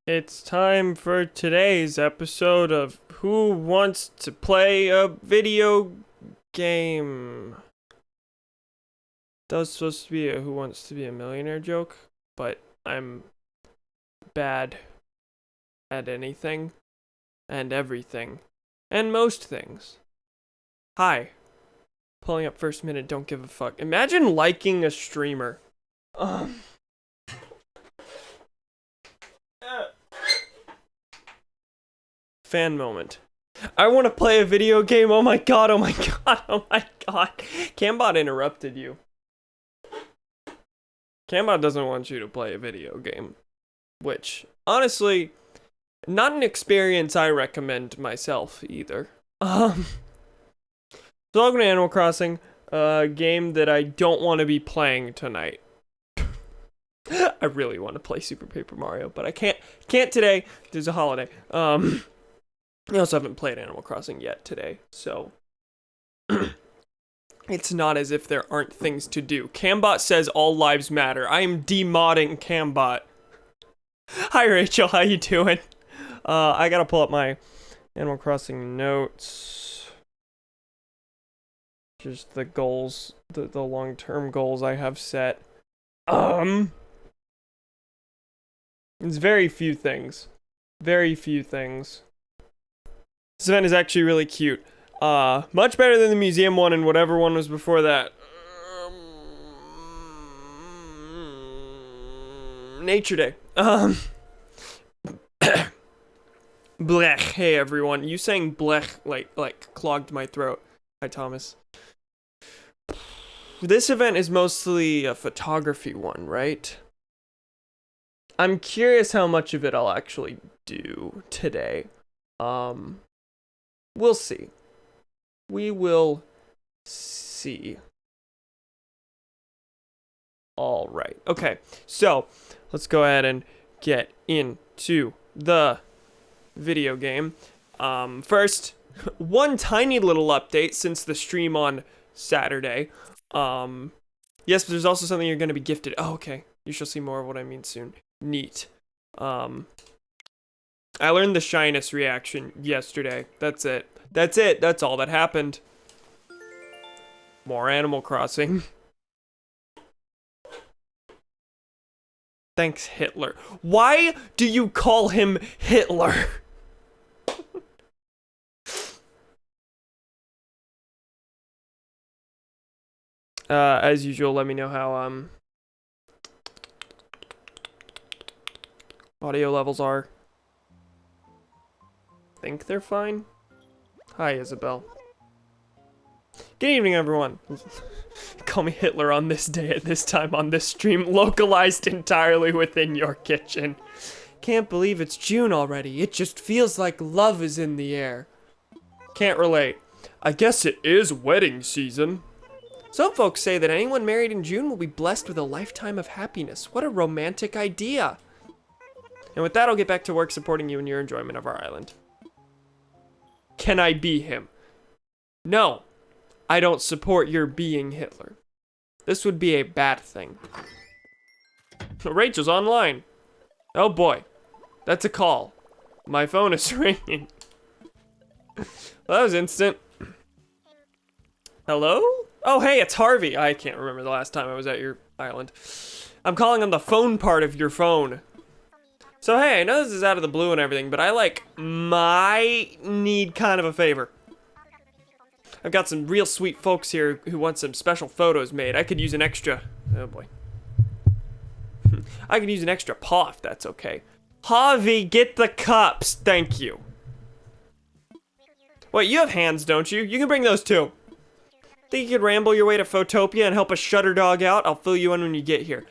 It's time for today's episode of Who Wants to Play a Video Game? That was supposed to be a Who Wants to Be a Millionaire joke, but I'm bad at anything and everything and most things. Hi. Pulling up first minute, don't give a fuck. Imagine liking a streamer. Fan moment. I want to play a video game. Oh my god, oh my god, oh my god. Cambot interrupted you. Cambot doesn't want you to play a video game. Which, honestly, not an experience I recommend myself either. So welcome to Animal Crossing, a game that I don't want to be playing tonight. I really want to play Super Paper Mario, but I can't today. There's a holiday. I also haven't played Animal Crossing yet today, so it's not as if there aren't things to do. Cambot says all lives matter. I am demodding Cambot. Hi Rachel, how you doing? I gotta pull up my Animal Crossing notes. Just the goals, the long-term goals I have set. It's very few things. Very few things. This event is actually really cute. Much better than the museum one and whatever one was before that. Nature Day. Blech. Hey everyone. You saying blech like clogged my throat. Hi Thomas. This event is mostly a photography one, right? I'm curious how much of it I'll actually do today. We'll see. We will see. All right. Okay. So, let's go ahead and get into the video game. First, one tiny little update since the stream on Saturday. Yes, but there's also something you're going to be gifted. Oh, okay. You shall see more of what I mean soon. Neat. I learned the shyness reaction yesterday. That's it. That's it. That's all that happened. More Animal Crossing. Thanks, Hitler. Why do you call him Hitler? As usual, let me know how, audio levels are. Think they're fine? Hi, Isabel. Good evening, everyone. Call me Hitler on this day at this time on this stream, localized entirely within your kitchen. Can't believe it's June already. It just feels like love is in the air. Can't relate. I guess it is wedding season. Some folks say that anyone married in June will be blessed with a lifetime of happiness. What a romantic idea. And with that, I'll get back to work supporting you in your enjoyment of our island. Can I be him? No, I don't support your being Hitler. This would be a bad thing. Rachel's online. Oh boy, that's a call. My phone is ringing. Well, that was instant. Hello? Oh, hey, it's Harvey. I can't remember the last time I was at your island. I'm calling on the phone part of your phone. So hey, I know this is out of the blue and everything, but I might need kind of a favor. I've got some real sweet folks here who want some special photos made. I could use an extra, oh boy. I could use an extra paw if that's okay. Harvey, get the cups, thank you. Wait, you have hands, don't you? You can bring those too. Think you could ramble your way to Photopia and help a shutter dog out? I'll fill you in when you get here.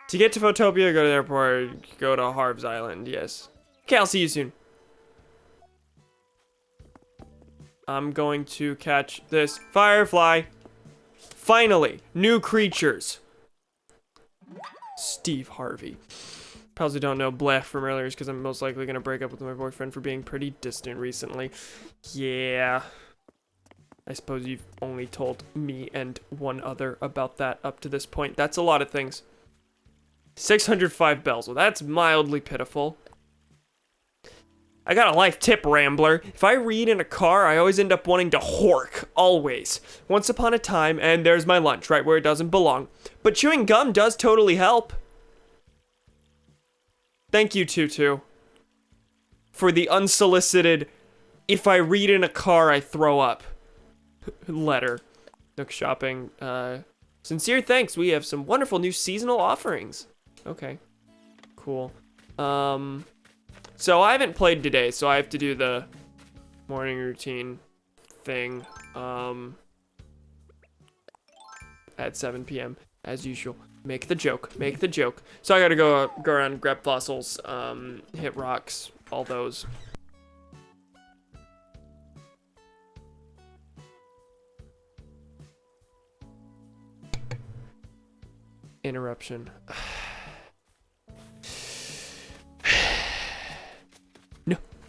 To get to Photopia, go to the airport, go to Harv's Island, yes. Okay, I'll see you soon. I'm going to catch this firefly. Finally, new creatures. Steve Harvey. Pals who don't know, bleh from earlier is because I'm most likely going to break up with my boyfriend for being pretty distant recently. Yeah. I suppose you've only told me and one other about that up to this point. That's a lot of things. 605 bells. Well, that's mildly pitiful. I got a life tip, Rambler. If I read in a car, I always end up wanting to hork. Always. Once upon a time, and there's my lunch, right where it doesn't belong. But chewing gum does totally help. Thank you, Tutu, for the unsolicited, if I read in a car, I throw up letter. Nook shopping. Sincere thanks. We have some wonderful new seasonal offerings. Okay. Cool. So I haven't played today, so I have to do the morning routine thing at 7 p.m. as usual. Make the joke. Make the joke. So I gotta go around, grab fossils, hit rocks, all those. Interruption.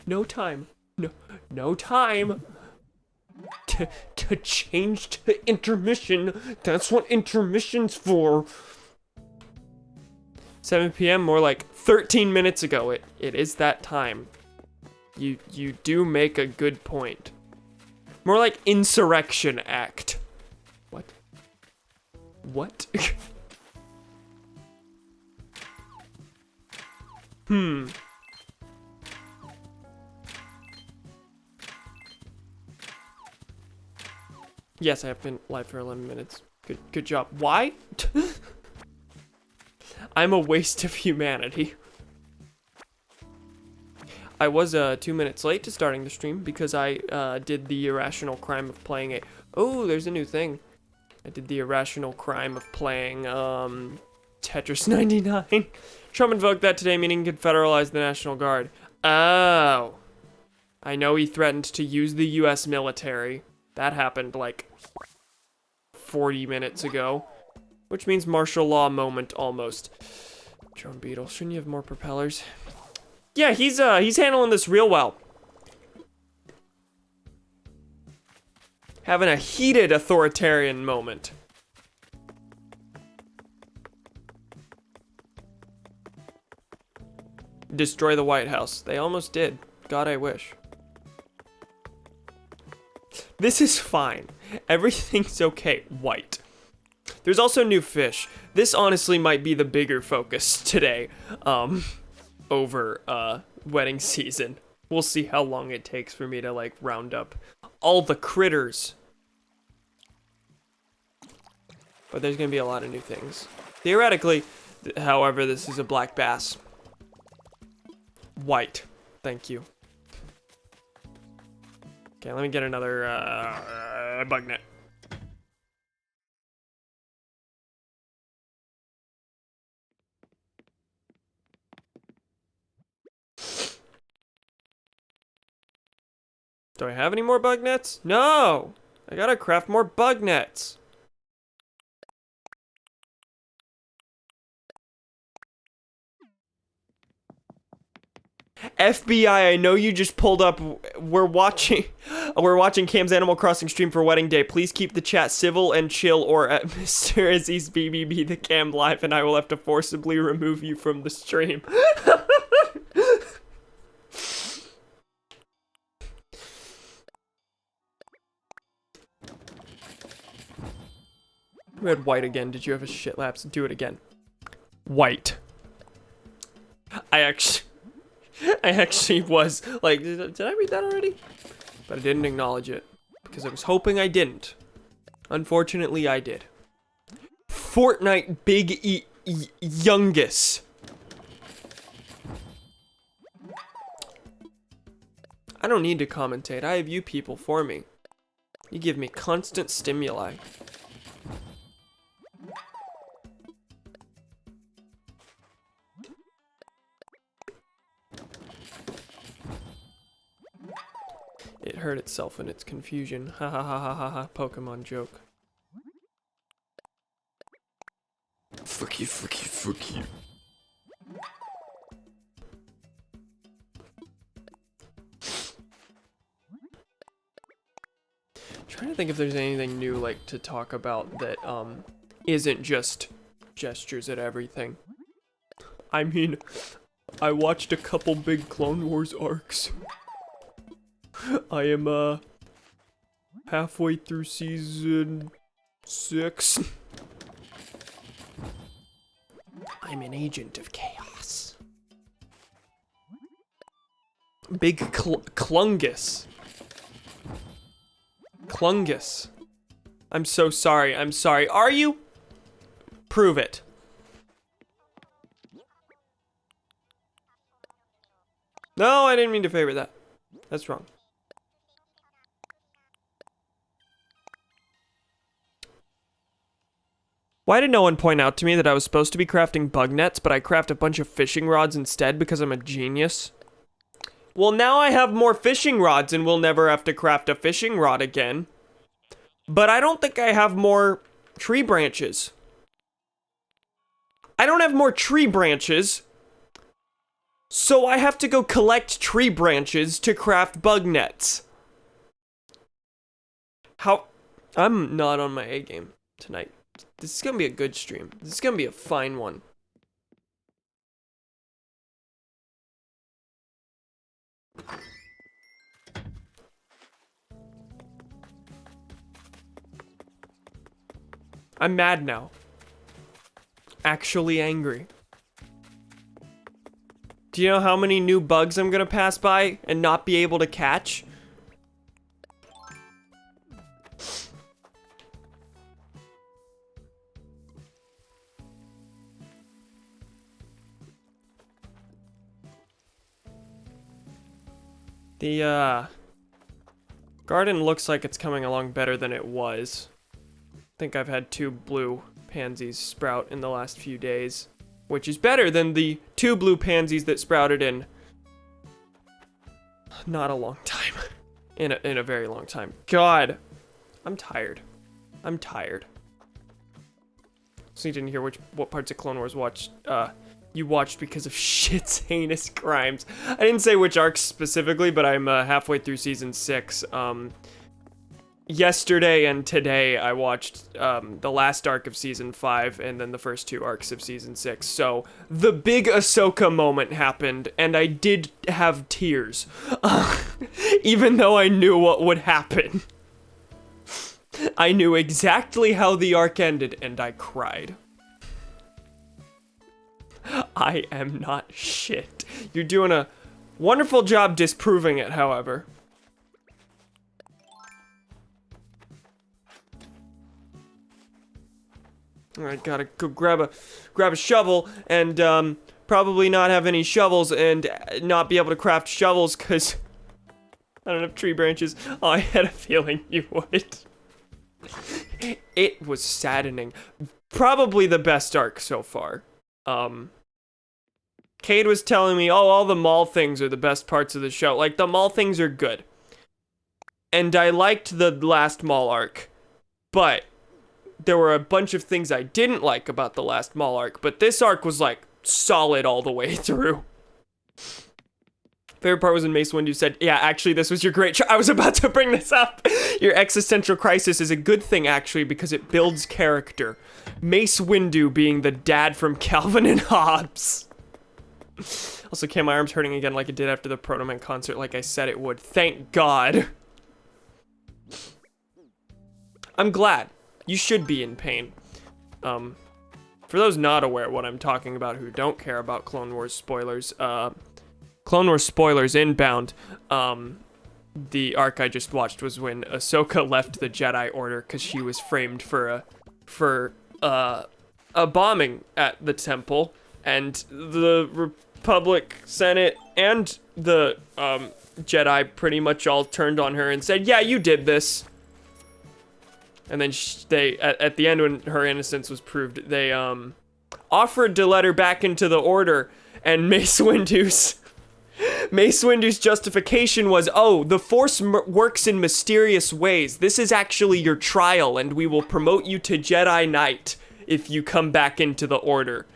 No time. No time to change to intermission. That's what intermission's for. 7 p.m. more like 13 minutes ago. It is that time. You do make a good point. More like insurrection act. What? What? Yes, I have been live for 11 minutes. Good job. Why? I'm a waste of humanity. I was 2 minutes late to starting the stream because I did the irrational crime of playing it. Oh, there's a new thing. I did the irrational crime of playing Tetris 99. Trump invoked that today, meaning he could federalize the National Guard. Oh. I know he threatened to use the US military. That happened like 40 minutes ago. Which means martial law moment almost. Drone beetle, shouldn't you have more propellers? Yeah, he's handling this real well. Having a heated authoritarian moment. Destroy the White House. They almost did. God, I wish. This is fine. Everything's okay. White. There's also new fish. This honestly might be the bigger focus today, over wedding season. We'll see how long it takes for me to like round up all the critters. But there's gonna be a lot of new things. Theoretically, however, this is a black bass. White. Thank you. Okay, let me get another bug net. Do I have any more bug nets? No! I gotta craft more bug nets. FBI, I know you just pulled up. We're watching Cam's Animal Crossing stream for wedding day. Please keep the chat civil and chill, or at Mr. Izzy's BBB the cam live, and I will have to forcibly remove you from the stream. Red white again. Did you have a shit lapse? Do it again. White. I actually was like, did I read that already? But I didn't acknowledge it because I was hoping I didn't. Unfortunately, I did. Fortnite Big Youngus. I don't need to commentate. I have you people for me. You give me constant stimuli. It hurt itself in its confusion. Ha ha ha ha ha ha. Pokemon joke. Fuck you, fuck you, fuck you. Trying to think if there's anything new like to talk about that isn't just gestures at everything. I mean, I watched a couple big Clone Wars arcs. I am, halfway through season 6. I'm an agent of chaos. Big Clungus. Clungus. I'm so sorry, I'm sorry. Are you? Prove it. No, I didn't mean to favor that. That's wrong. Why did no one point out to me that I was supposed to be crafting bug nets, but I craft a bunch of fishing rods instead because I'm a genius? Well, now I have more fishing rods and we'll never have to craft a fishing rod again. But I don't think I have more tree branches. I don't have more tree branches. So I have to go collect tree branches to craft bug nets. How? I'm not on my A game tonight. This is gonna be a good stream. This is gonna be a fine one. I'm mad now. Actually angry. Do you know how many new bugs I'm gonna pass by and not be able to catch? The, garden looks like it's coming along better than it was. I think I've had 2 blue pansies sprout in the last few days, which is better than the 2 blue pansies that sprouted in not a long time. In a very long time. God, I'm tired. I'm tired. So you didn't hear what parts of Clone Wars you watched because of shit's heinous crimes. I didn't say which arcs specifically, but I'm halfway through season 6. Yesterday and today I watched the last arc of season 5 and then the first 2 arcs of season 6. So the big Ahsoka moment happened and I did have tears. Even though I knew what would happen. I knew exactly how the arc ended and I cried. I am not shit. You're doing a wonderful job disproving it, however. Alright, gotta go grab a shovel and probably not have any shovels and not be able to craft shovels because I don't have tree branches. Oh, I had a feeling you would. It was saddening. Probably the best arc so far. Cade was telling me, oh, all the mall things are the best parts of the show. Like, the mall things are good. And I liked the last mall arc. But there were a bunch of things I didn't like about the last mall arc. But this arc was, like, solid all the way through. Favorite part was when Mace Windu said, yeah, actually, this was your great I was about to bring this up. Your existential crisis is a good thing, actually, because it builds character. Mace Windu being the dad from Calvin and Hobbes. Also, okay, my arm's hurting again like it did after the Proto Man concert, like I said it would. Thank God. I'm glad. You should be in pain. For those not aware what I'm talking about who don't care about Clone Wars spoilers, Clone Wars spoilers inbound, the arc I just watched was when Ahsoka left the Jedi Order because she was framed for a bombing at the temple, and the Republic Senate and the Jedi pretty much all turned on her and said, yeah, you did this. And then they, at the end when her innocence was proved, they offered to let her back into the Order, and Mace Windu's justification was, oh, the Force works in mysterious ways. This is actually your trial, and we will promote you to Jedi Knight if you come back into the Order.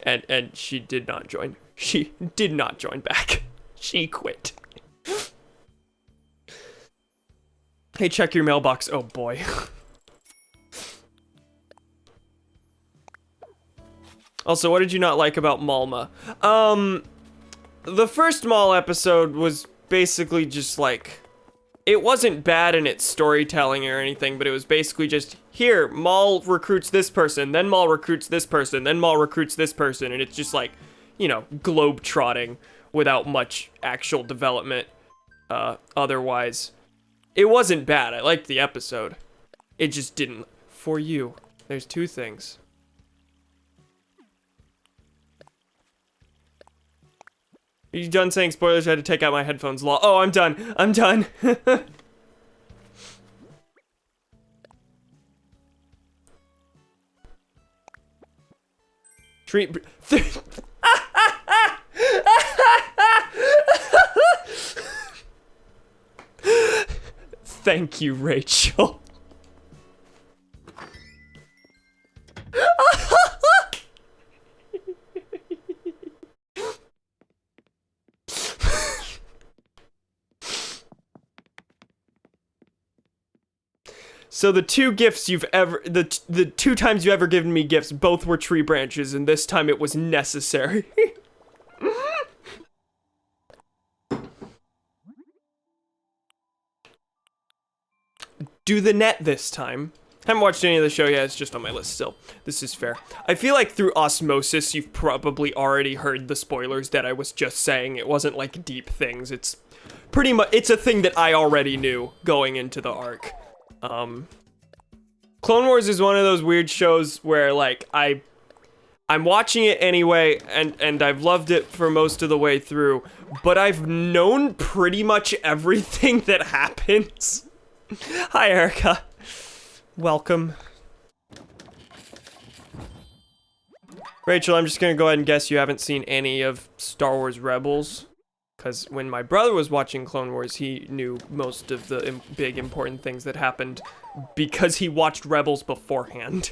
And she did not join. She did not join back. She quit. Hey, check your mailbox. Oh, boy. Also, what did you not like about Malma? the first Maul episode was basically just like, it wasn't bad in its storytelling or anything, but it was basically just, here, Maul recruits this person, then Maul recruits this person, then Maul recruits this person, and it's just like, you know, globe-trotting without much actual development otherwise. It wasn't bad. I liked the episode. It just didn't. For you, there's two things. Are you done saying spoilers? I had to take out my headphones. Oh, I'm done. I'm done. Treat. Thank you, Rachel. So the two gifts you've ever, the two times you ever given me gifts, both were tree branches, and this time it was necessary. Do the net this time. Haven't watched any of the show yet, it's just on my list still. This is fair. I feel like through osmosis, you've probably already heard the spoilers that I was just saying. It wasn't like deep things, it's pretty much, it's a thing that I already knew going into the arc. Clone Wars is one of those weird shows where like I'm watching it anyway and I've loved it for most of the way through, but I've known pretty much everything that happens. Hi Erica. Welcome. Rachel, I'm just gonna go ahead and guess you haven't seen any of Star Wars Rebels. Because when my brother was watching Clone Wars, he knew most of the big important things that happened because he watched Rebels beforehand.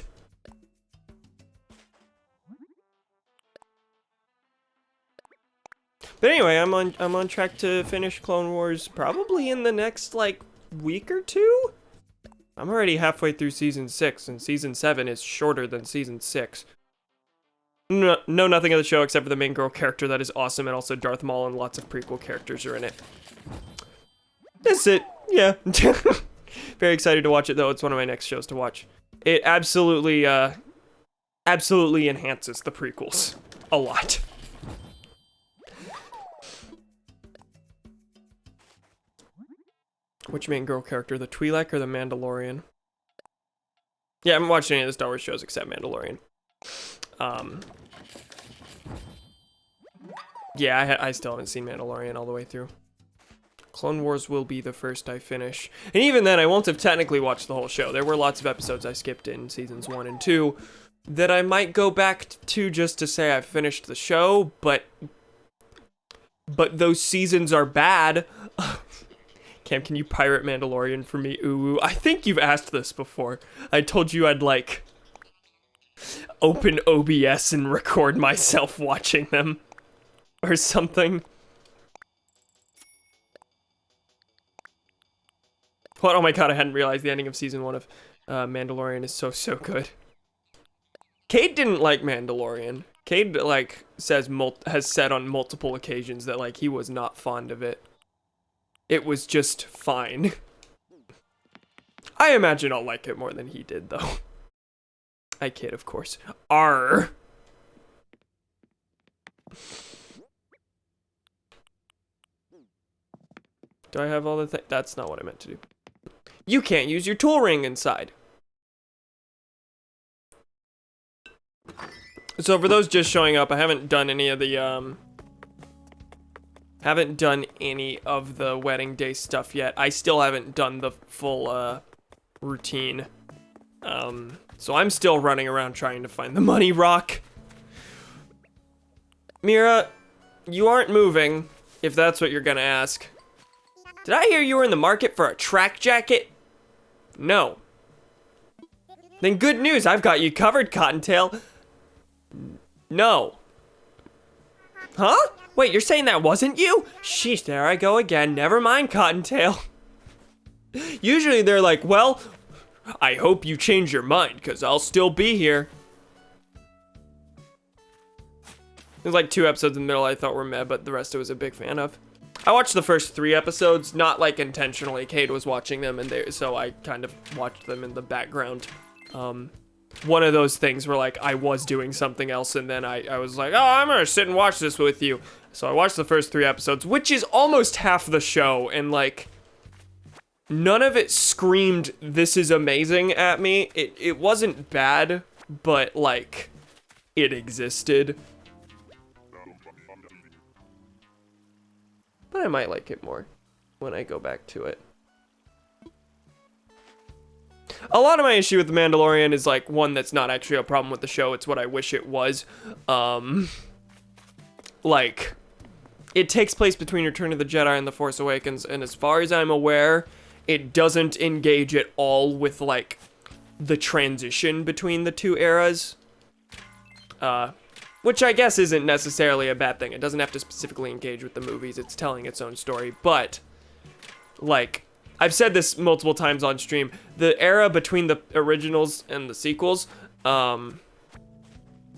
But anyway, I'm on track to finish Clone Wars probably in the next like week or two. I'm already halfway through season 6, and season 7 is shorter than season 6. No, nothing of the show except for the main girl character that is awesome, and also Darth Maul and lots of prequel characters are in it. That's it. Yeah. Very excited to watch it though. It's one of my next shows to watch. It absolutely enhances the prequels a lot. Which main girl character? The Twi'lek or the Mandalorian? Yeah, I haven't watched any of the Star Wars shows except Mandalorian. Yeah, I still haven't seen Mandalorian all the way through. Clone Wars will be the first I finish. And even then, I won't have technically watched the whole show. There were lots of episodes I skipped in seasons 1 and 2 that I might go back to just to say I finished the show, but those seasons are bad. Cam, can you pirate Mandalorian for me? Ooh, I think you've asked this before. I told you I'd like open OBS and record myself watching them or something. What? Oh my god, I hadn't realized the ending of season 1 of Mandalorian is so good. Cade didn't like Mandalorian. Cade like has said on multiple occasions that like he was not fond of it. It was just fine. I imagine I'll like it more than he did though. I kid, of course. Arr. Do I have all the things? That's not what I meant to do. You can't use your tool ring inside. So for those just showing up, I haven't done any of the wedding day stuff yet. I still haven't done the full routine. So I'm still running around trying to find the money rock. Mira, you aren't moving, if that's what you're gonna ask. Did I hear you were in the market for a track jacket? No. Then good news, I've got you covered, Cottontail. No. Huh? Wait, you're saying that wasn't you? Sheesh, there I go again. Never mind, Cottontail. Usually they're like, well, I hope you change your mind, because I'll still be here. There's like 2 episodes in the middle I thought were meh, but the rest I was a big fan of. I watched the first 3 episodes, not like intentionally. Cade was watching them, and so I kind of watched them in the background. One of those things where like I was doing something else, and then I was like, oh, I'm gonna sit and watch this with you. So I watched the first 3 episodes, which is almost half the show, and like none of it screamed, this is amazing at me. It wasn't bad, but like it existed. But I might like it more when I go back to it. A lot of my issue with The Mandalorian is like one that's not actually a problem with the show. It's what I wish it was. Like, it takes place between Return of the Jedi and The Force Awakens, and as far as I'm aware, it doesn't engage at all with like the transition between the 2 eras. Which I guess isn't necessarily a bad thing. It doesn't have to specifically engage with the movies. It's telling its own story. But, like, I've said this multiple times on stream. The era between the originals and the sequels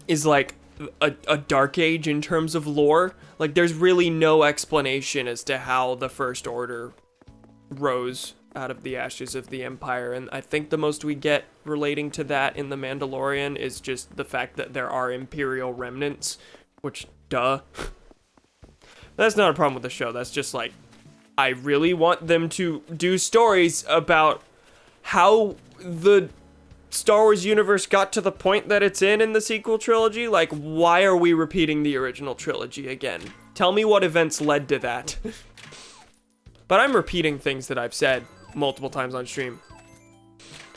is like a dark age in terms of lore. Like, there's really no explanation as to how the First Order rose out of the ashes of the Empire, and I think the most we get relating to that in The Mandalorian is just the fact that there are Imperial remnants, which, duh. That's not a problem with the show, that's just like, I really want them to do stories about how the Star Wars universe got to the point that it's in the sequel trilogy. Like, why are we repeating the original trilogy again? Tell me what events led to that. But I'm repeating things that I've said multiple times on stream.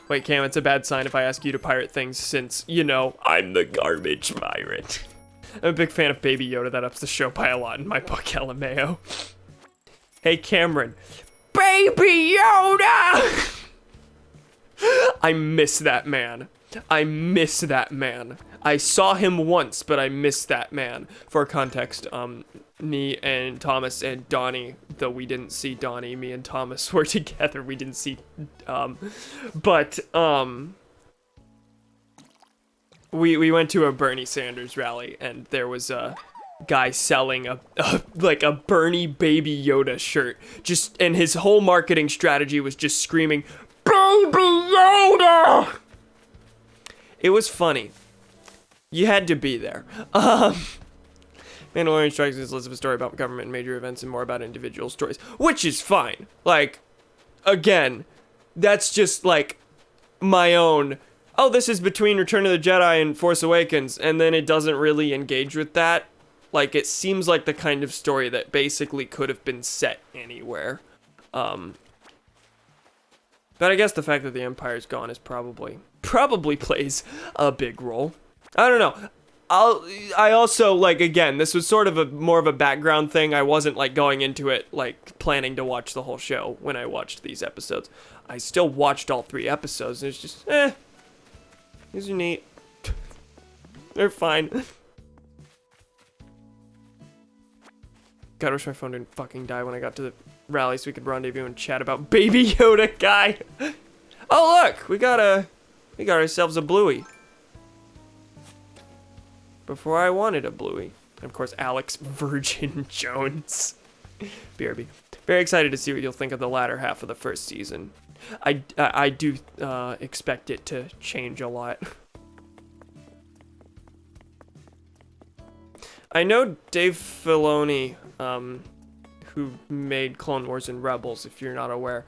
Wait, Cam, it's a bad sign if I ask you to pirate things since, you know, I'm the garbage pirate. I'm a big fan of Baby Yoda. That ups the show by a lot in my book, LMAO. Hey, Cameron. Baby Yoda! I miss that man. I miss that man. I saw him once, but I miss that man. For context, me and Thomas and Donnie, though we didn't see Donnie, me and Thomas were together. We didn't see, we went to a Bernie Sanders rally, and there was a guy selling a Bernie Baby Yoda shirt. And his whole marketing strategy was just screaming, Baby Yoda! It was funny. You had to be there. Mandalorian Strikes is less of a story about government and major events and more about individual stories, which is fine. Like, again, that's just like my own, oh, this is between Return of the Jedi and Force Awakens, and then it doesn't really engage with that. Like, it seems like the kind of story that basically could have been set anywhere. But I guess the fact that the Empire's gone is probably plays a big role. I don't know. I also, like, again, this was sort of more of a background thing. I wasn't, like, going into it, like, planning to watch the whole show when I watched these episodes. I still watched all 3 episodes, and it's just, these are neat. They're fine. God, I wish my phone didn't fucking die when I got to the rally so we could rendezvous and chat about Baby Yoda guy. Oh, look! We got ourselves a Bluey. Before I wanted a Bluey. And of course, Alex Virgin Jones. BRB. Very excited to see what you'll think of the latter half of the first season. I do expect it to change a lot. I know Dave Filoni, who made Clone Wars and Rebels, if you're not aware.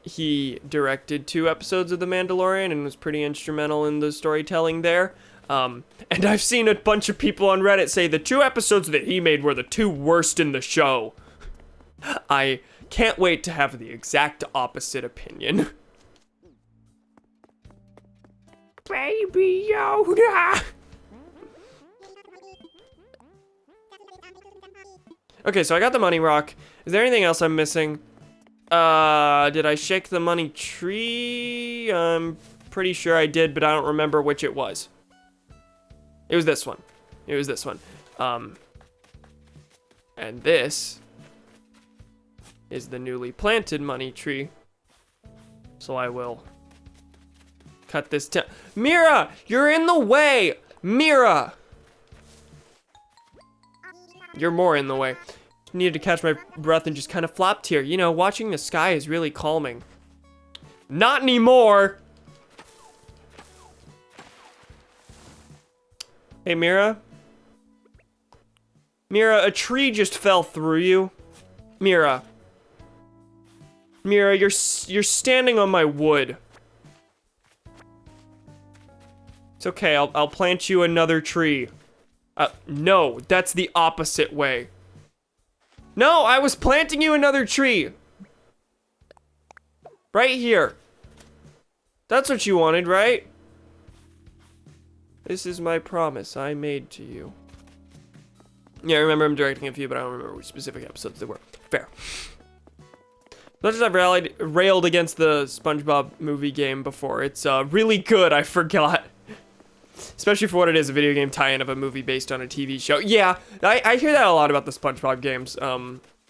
He directed 2 episodes of The Mandalorian and was pretty instrumental in the storytelling there. And I've seen a bunch of people on Reddit say the 2 episodes that he made were the 2 worst in the show. I can't wait to have the exact opposite opinion. Baby Yoda! Okay, so I got the money rock. Is there anything else I'm missing? Did I shake the money tree? I'm pretty sure I did, but I don't remember which it was. It was this one. And this is the newly planted money tree. So I will cut this down. Mira, you're in the way! Mira! You're more in the way. Needed to catch my breath and just kind of flopped here. You know, watching the sky is really calming. Not anymore! Hey, Mira? Mira, a tree just fell through you. Mira. Mira, you're standing on my wood. It's okay, I'll plant you another tree. No, that's the opposite way. No, I was planting you another tree. Right here. That's what you wanted, right? This is my promise I made to you. Yeah, I remember I'm directing a few, but I don't remember which specific episodes they were. Fair. Not just I've railed against the SpongeBob movie game before. It's really good, I forgot. Especially for what it is, a video game tie-in of a movie based on a TV show. Yeah, I hear that a lot about the SpongeBob games.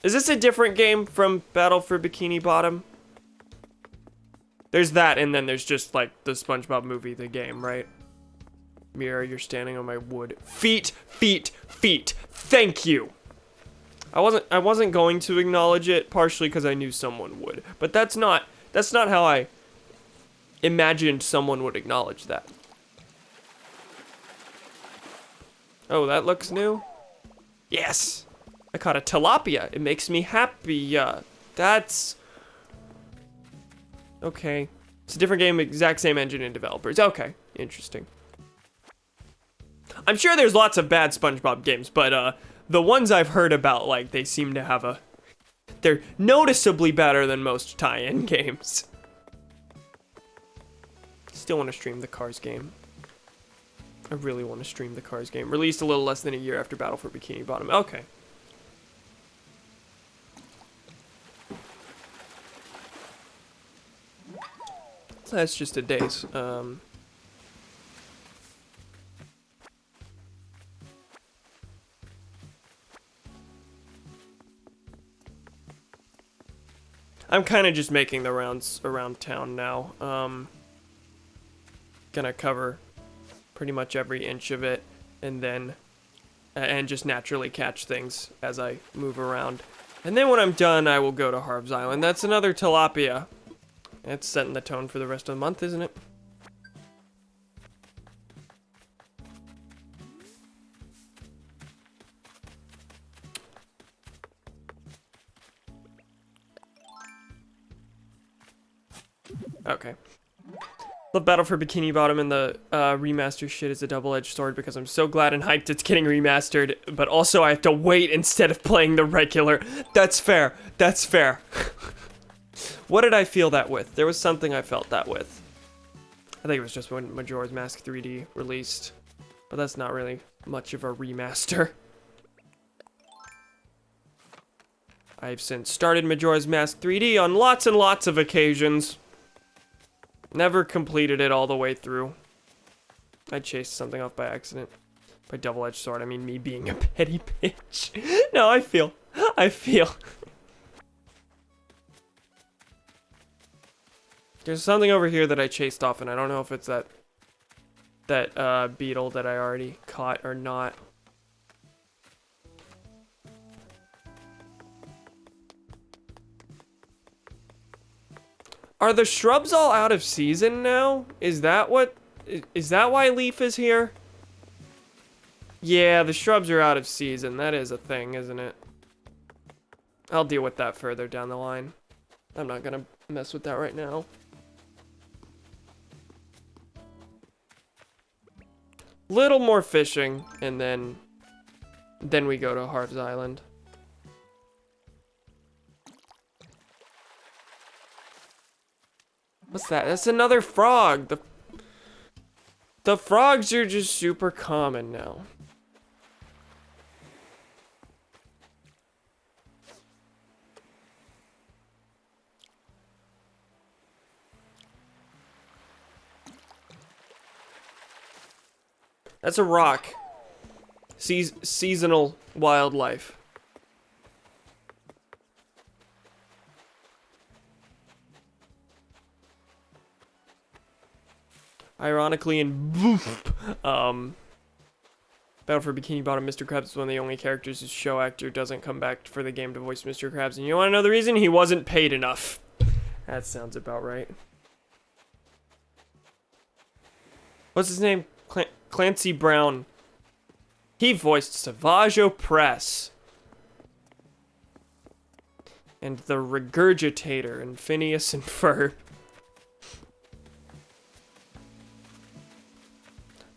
Is this a different game from Battle for Bikini Bottom? There's that, and then there's just, like, the SpongeBob movie, the game, right? Mira, you're standing on my wood. Feet, feet, feet. Thank you. I wasn't going to acknowledge it, partially because I knew someone would. But that's not how I imagined someone would acknowledge that. Oh, that looks new? Yes! I caught a tilapia. It makes me happy. That's... Okay. It's a different game, exact same engine and developers. Okay, interesting. I'm sure there's lots of bad SpongeBob games, but the ones I've heard about, like, they seem to have a... They're noticeably better than most tie-in games. Still want to stream the Cars game. I really want to stream the Cars game. Released a little less than a year after Battle for Bikini Bottom. Okay. So that's just a day's. I'm kind of just making the rounds around town now. Gonna cover pretty much every inch of it, and then and just naturally catch things as I move around. And then when I'm done, I will go to Harv's Island. That's another tilapia. It's setting the tone for the rest of the month, isn't it? Okay. Love Battle for Bikini Bottom, and the remaster shit is a double-edged sword because I'm so glad and hyped it's getting remastered, but also I have to wait instead of playing the regular. That's fair. That's fair. What did I feel that with? There was something I felt that with. I think it was just when Majora's Mask 3D released, but that's not really much of a remaster. I've since started Majora's Mask 3D on lots and lots of occasions. Never completed it all the way through. I chased something off by accident. By double-edged sword, I mean me being a petty bitch. No, I feel. There's something over here that I chased off, and I don't know if it's that beetle that I already caught or not. Are the shrubs all out of season now? Is that why Leaf is here? Yeah, the shrubs are out of season. That is a thing, isn't it? I'll deal with that further down the line. I'm not gonna mess with that right now. Little more fishing, and then we go to Harv's Island. What's that? That's another frog. The frogs are just super common now. That's a rock. Seasonal wildlife. Ironically, in Battle for Bikini Bottom, Mr. Krabs is one of the only characters whose show actor doesn't come back for the game to voice Mr. Krabs. And you want to know the reason? He wasn't paid enough. That sounds about right. What's his name? Clancy Brown. He voiced Savage Opress. And the Regurgitator and Phineas and Ferb.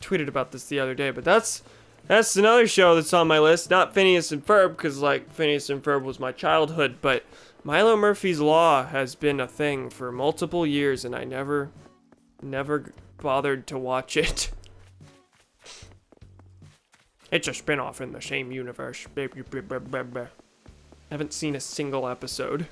Tweeted about this the other day, but that's another show that's on my list. Not Phineas and Ferb, because like Phineas and Ferb was my childhood, but Milo Murphy's Law has been a thing for multiple years, and I never bothered to watch it. It's a spin-off in the same universe. Haven't seen a single episode.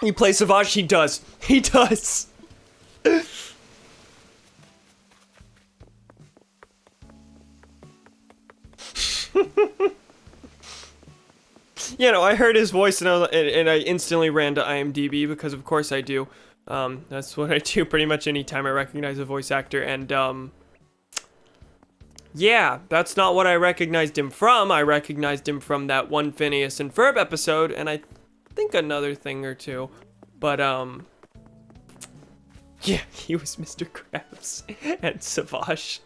He plays Savage? He does. He does. You know, I heard his voice and I instantly ran to IMDb because of course I do. That's what I do pretty much anytime I recognize a voice actor, and yeah, that's not what I recognized him from. I recognized him from that one Phineas and Ferb episode, and I think another thing or two. But yeah, he was Mr. Krabs and Savage.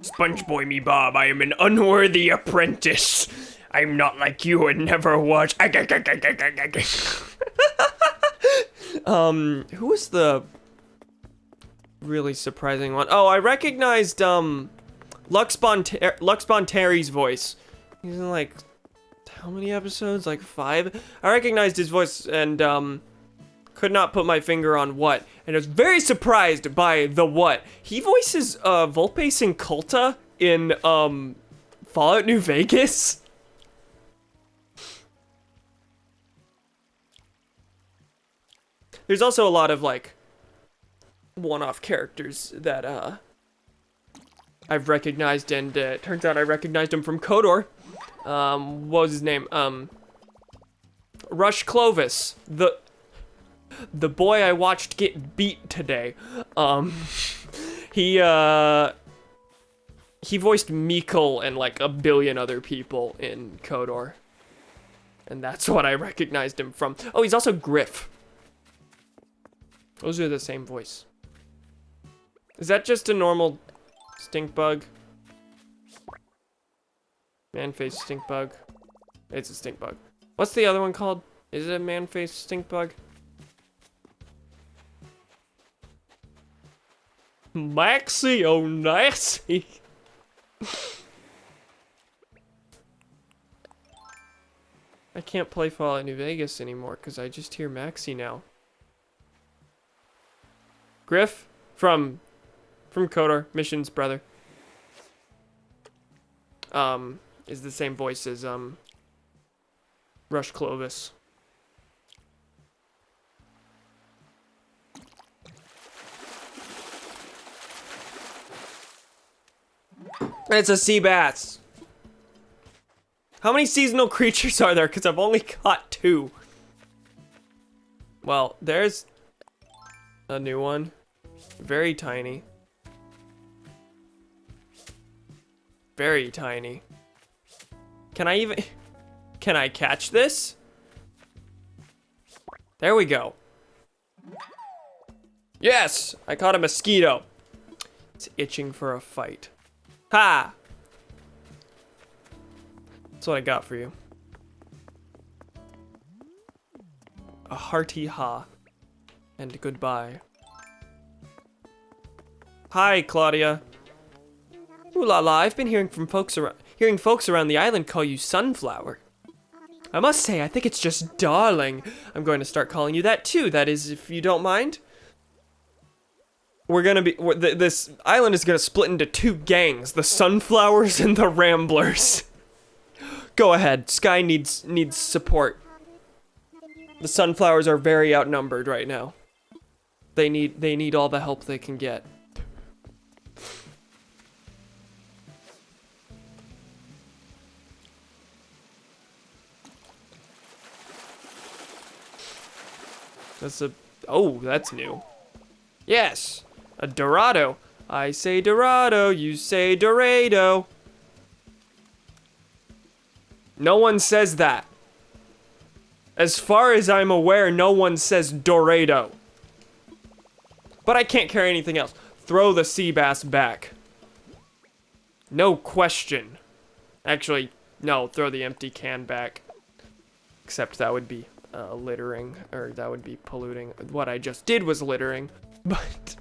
SpongeBob me Bob, I am an unworthy apprentice. I'm not like you and never was. Who was the really surprising one? Oh, I recognized Lux Bonterry's voice. He's in like how many episodes? Like 5? I recognized his voice and could not put my finger on what. And I was very surprised by the what. He voices Volpace and Kulta in Fallout New Vegas. There's also a lot of like one-off characters that I've recognized, and it turns out I recognized him from KOTOR. What was his name? Rush Clovis, the boy I watched get beat today. He voiced Mikkel and like a billion other people in KOTOR, and that's what I recognized him from. Oh, he's also Griff. Those are the same voice. Is that just a normal stink bug? Man-faced stink bug. It's a stink bug. What's the other one called? Is it a man-faced stink bug? Maxie O'Nassy. I can't play Fallout New Vegas anymore because I just hear Maxie now. Griff from KOTOR, Mission's brother. Is the same voice as Rush Clovis. It's a sea bass. How many seasonal creatures are there? Because I've only caught 2. Well, there's a new one. Very tiny. Very tiny. Can I catch this? There we go. Yes! I caught a mosquito. It's itching for a fight. Ha! That's what I got for you. A hearty ha. And goodbye. Hi, Claudia. Ooh la la, I've been hearing folks around the island call you Sunflower. I must say, I think it's just darling. I'm going to start calling you that too, that is, if you don't mind. This island is gonna split into 2 gangs, the Sunflowers and the Ramblers. Go ahead, Sky needs support. The Sunflowers are very outnumbered right now. They need all the help they can get. That's a... Oh, that's new. Yes! A Dorado. I say Dorado, you say Dorado. No one says that. As far as I'm aware, no one says Dorado. But I can't carry anything else. Throw the sea bass back. No question. Actually, no, throw the empty can back. Except that would be littering, or that would be polluting. What I just did was littering, but...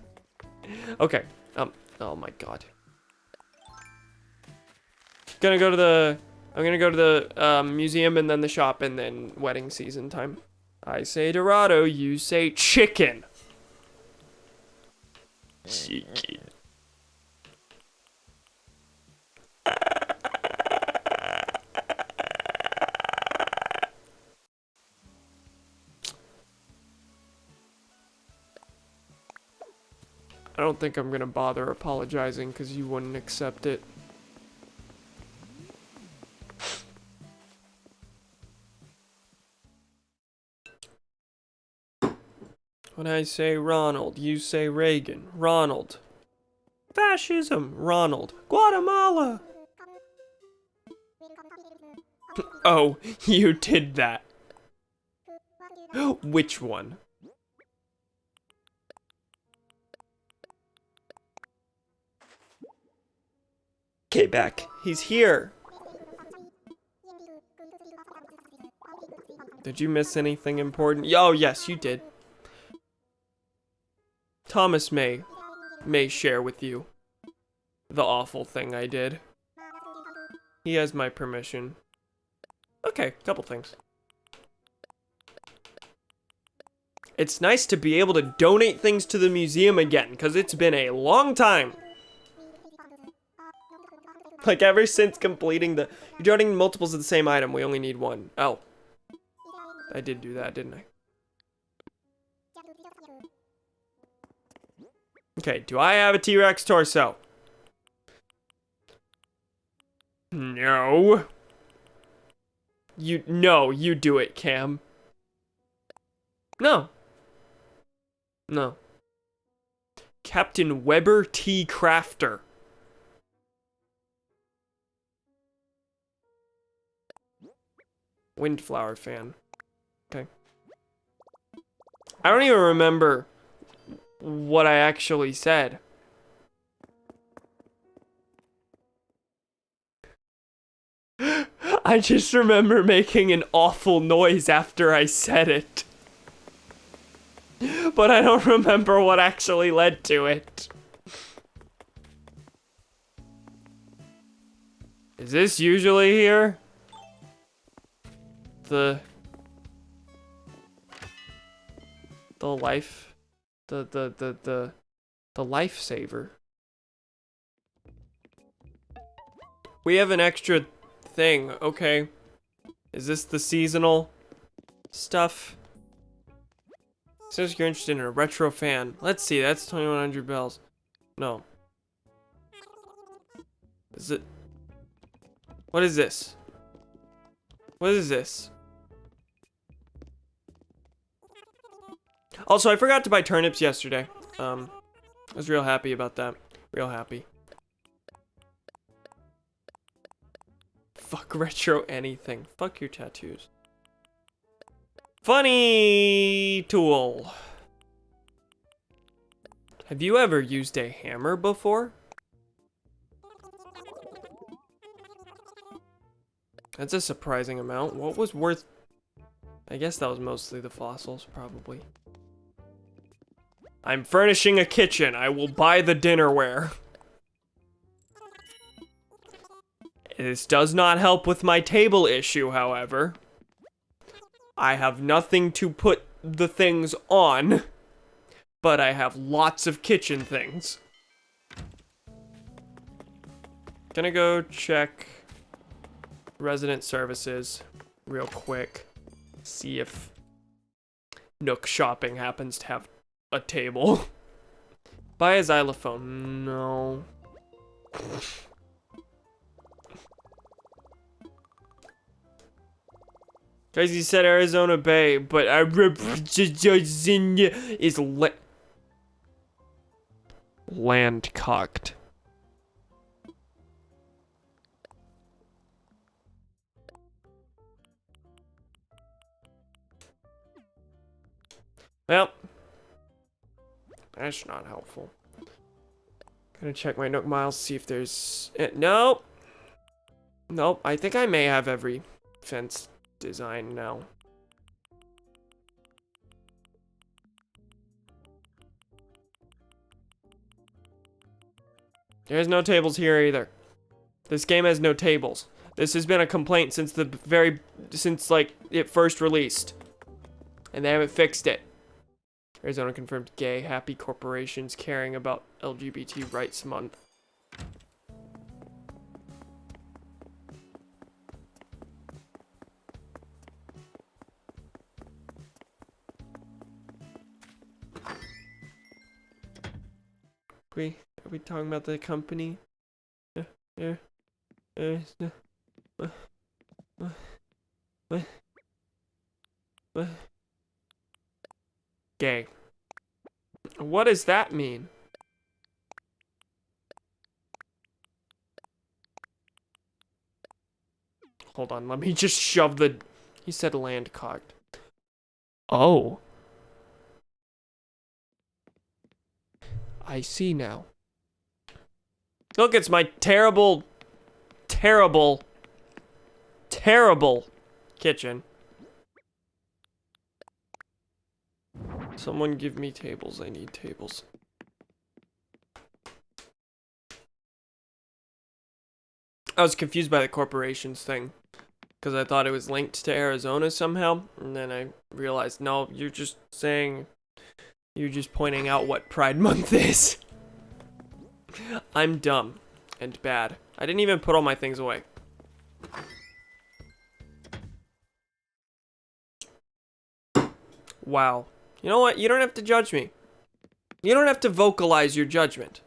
Okay, oh my god. I'm gonna go to the museum and then the shop and then wedding season time. I say Dorado, you say chicken. Chicken. I don't think I'm gonna bother apologizing because you wouldn't accept it. When I say Ronald, you say Reagan. Ronald. Fascism. Ronald. Guatemala. Oh, you did that. Which one? Okay, back. He's here. Did you miss anything important? Oh, yes, you did. Thomas may share with you the awful thing I did. He has my permission. Okay, couple things. It's nice to be able to donate things to the museum again, because it's been a long time. Like, ever since completing the... You're donating multiples of the same item, we only need one. Oh. I did do that, didn't I? Okay, do I have a T-Rex torso? No. No, you do it, Cam. No. No. Captain Weber T. Crafter. Windflower fan. Okay. I don't even remember what I actually said. I just remember making an awful noise after I said it. But I don't remember what actually led to it. Is this usually here? The life, the lifesaver. We have an extra thing, okay. Is this the seasonal stuff? Says you're interested in a retro fan. Let's see, that's 2100 bells. No. Is it? What is this? What is this? Also, I forgot to buy turnips yesterday. I was real happy about that. Real happy. Fuck retro anything. Fuck your tattoos. Funny tool. Have you ever used a hammer before? That's a surprising amount. What was worth... I guess that was mostly the fossils, probably. I'm furnishing a kitchen. I will buy the dinnerware. This does not help with my table issue, however. I have nothing to put the things on, but I have lots of kitchen things. Gonna go check resident services real quick. See if Nook Shopping happens to have a table. Buy a xylophone. No. Guys, he said Arizona Bay, but I is landcocked. Well, that's not helpful. Gonna check my Nook Miles, see if there's... nope. Nope, I think I may have every fence design now. There's no tables here either. This game has no tables. This has been a complaint since like it first released. And they haven't fixed it. Arizona confirmed gay, happy corporations caring about LGBT rights month. Are we talking about the company? Gay. What does that mean? Hold on, let me just shove the... He said landcocked. Oh. I see now. Look, it's my terrible kitchen. Someone give me tables. I need tables. I was confused by the corporations thing because I thought it was linked to Arizona somehow, and then I realized, no, you're just pointing out what Pride Month is. I'm dumb and bad. I didn't even put all my things away. Wow. You know what? You don't have to judge me. You don't have to vocalize your judgment.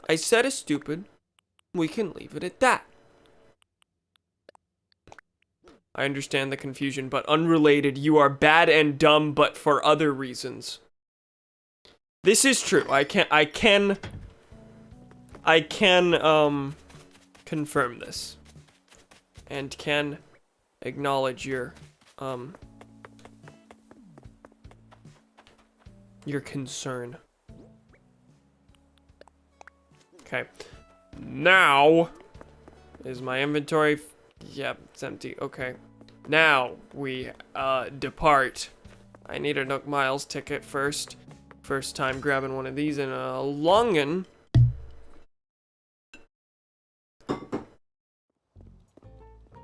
I said it's stupid. We can leave it at that. I understand the confusion, but unrelated. You are bad and dumb, but for other reasons. This is true. I can confirm this. And can acknowledge your concern. Okay. Now is my inventory. Yep, it's empty. Okay. Now we depart. I need a Nook Miles ticket first. First time grabbing one of these in a longin'.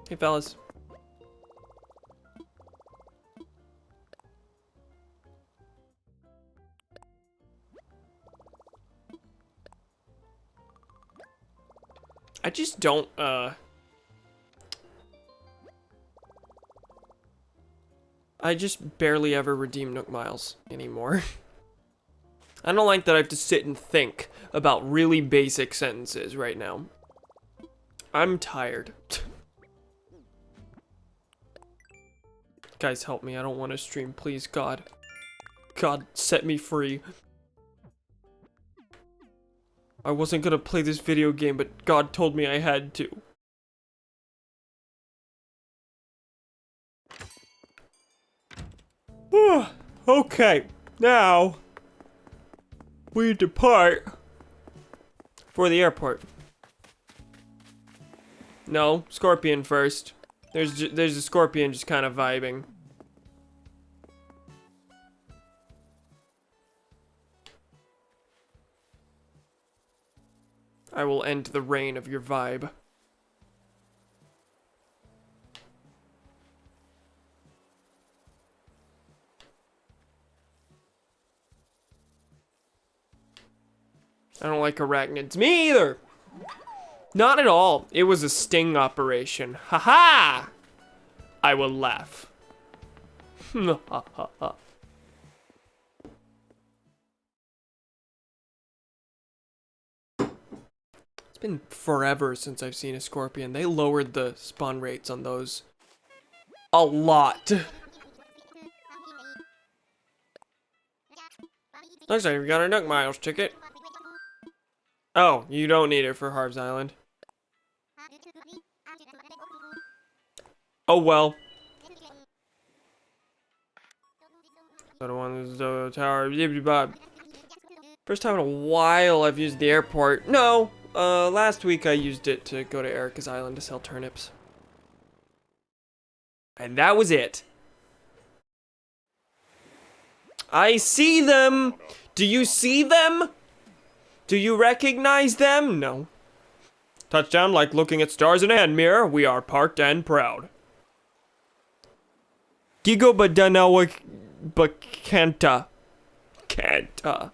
Hey, fellas. I just don't, I just barely ever redeem Nook Miles anymore. I don't like that I have to sit and think about really basic sentences right now. I'm tired. Guys, help me. I don't want to stream, please, God. God, set me free. I wasn't gonna play this video game, but God told me I had to. Okay, now we depart for the airport. No, Scorpion first. There's a Scorpion just kind of vibing. I will end the reign of your vibe. I don't like arachnids. Me either! Not at all. It was a sting operation. Ha-ha! I will laugh. It's been forever since I've seen a scorpion. They lowered the spawn rates on those a lot. Looks like we got our Nook Miles ticket. Oh, you don't need it for Harv's Island. Oh well. I don't want this tower. First time in a while I've used the airport. No, last week I used it to go to Erica's Island to sell turnips. And that was it. I see them! Do you see them? Do you recognize them? No. Touchdown like looking at stars in a hand mirror. We are parked and proud. Gigo Badanawa Bakanta. Kanta.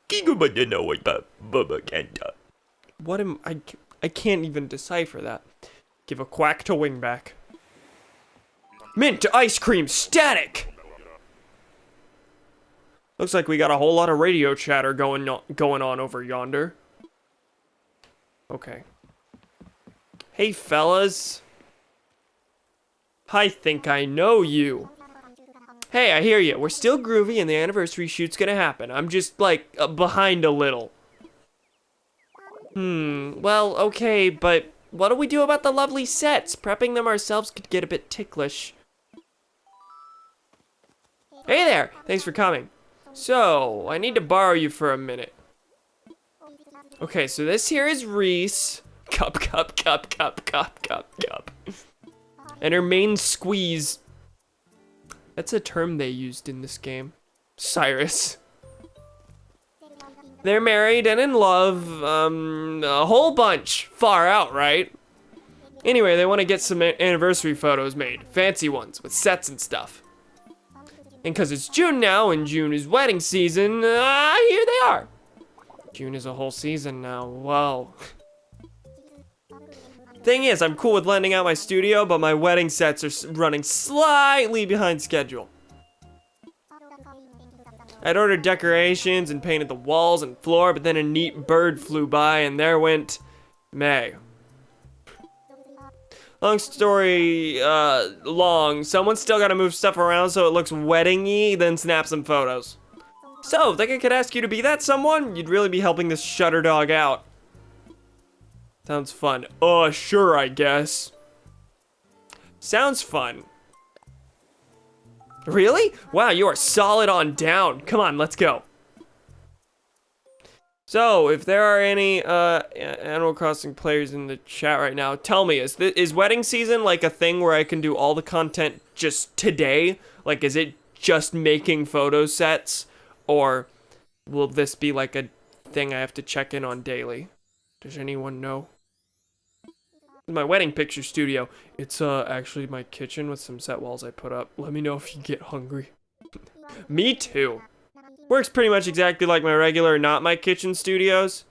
Gigo Badanawa Kanta. What am I can't even decipher that. Give a quack to wingback. Mint to ice cream static! Looks like we got a whole lot of radio chatter going on over yonder. Okay. Hey, fellas. I think I know you. Hey, I hear you. We're still groovy and the anniversary shoot's gonna happen. I'm just, like, behind a little. Well, okay, but what do we do about the lovely sets? Prepping them ourselves could get a bit ticklish. Hey there! Thanks for coming. So, I need to borrow you for a minute. Okay, so this here is Reese. Cup. And her main squeeze. That's a term they used in this game. Cyrus. They're married and in love, a whole bunch. Far out, right? Anyway, they want to get some anniversary photos made. Fancy ones, with sets and stuff. And cause it's June now, and June is wedding season, here they are. June is a whole season now, whoa. Thing is, I'm cool with lending out my studio, but my wedding sets are running slightly behind schedule. I'd ordered decorations and painted the walls and floor, but then a neat bird flew by and there went May. Long story long, someone's still gotta move stuff around so it looks wedding-y, then snap some photos. So, think I could ask you to be that someone? You'd really be helping this shutter dog out. Sounds fun. Sure, I guess. Sounds fun. Really? Wow, you are solid on down. Come on, let's go. So, if there are any Animal Crossing players in the chat right now, tell me, is wedding season like a thing where I can do all the content just today? Like, is it just making photo sets? Or will this be like a thing I have to check in on daily? Does anyone know? My wedding picture studio. It's actually my kitchen with some set walls I put up. Let me know if you get hungry. Me too. Works pretty much exactly like my regular, not my kitchen studios.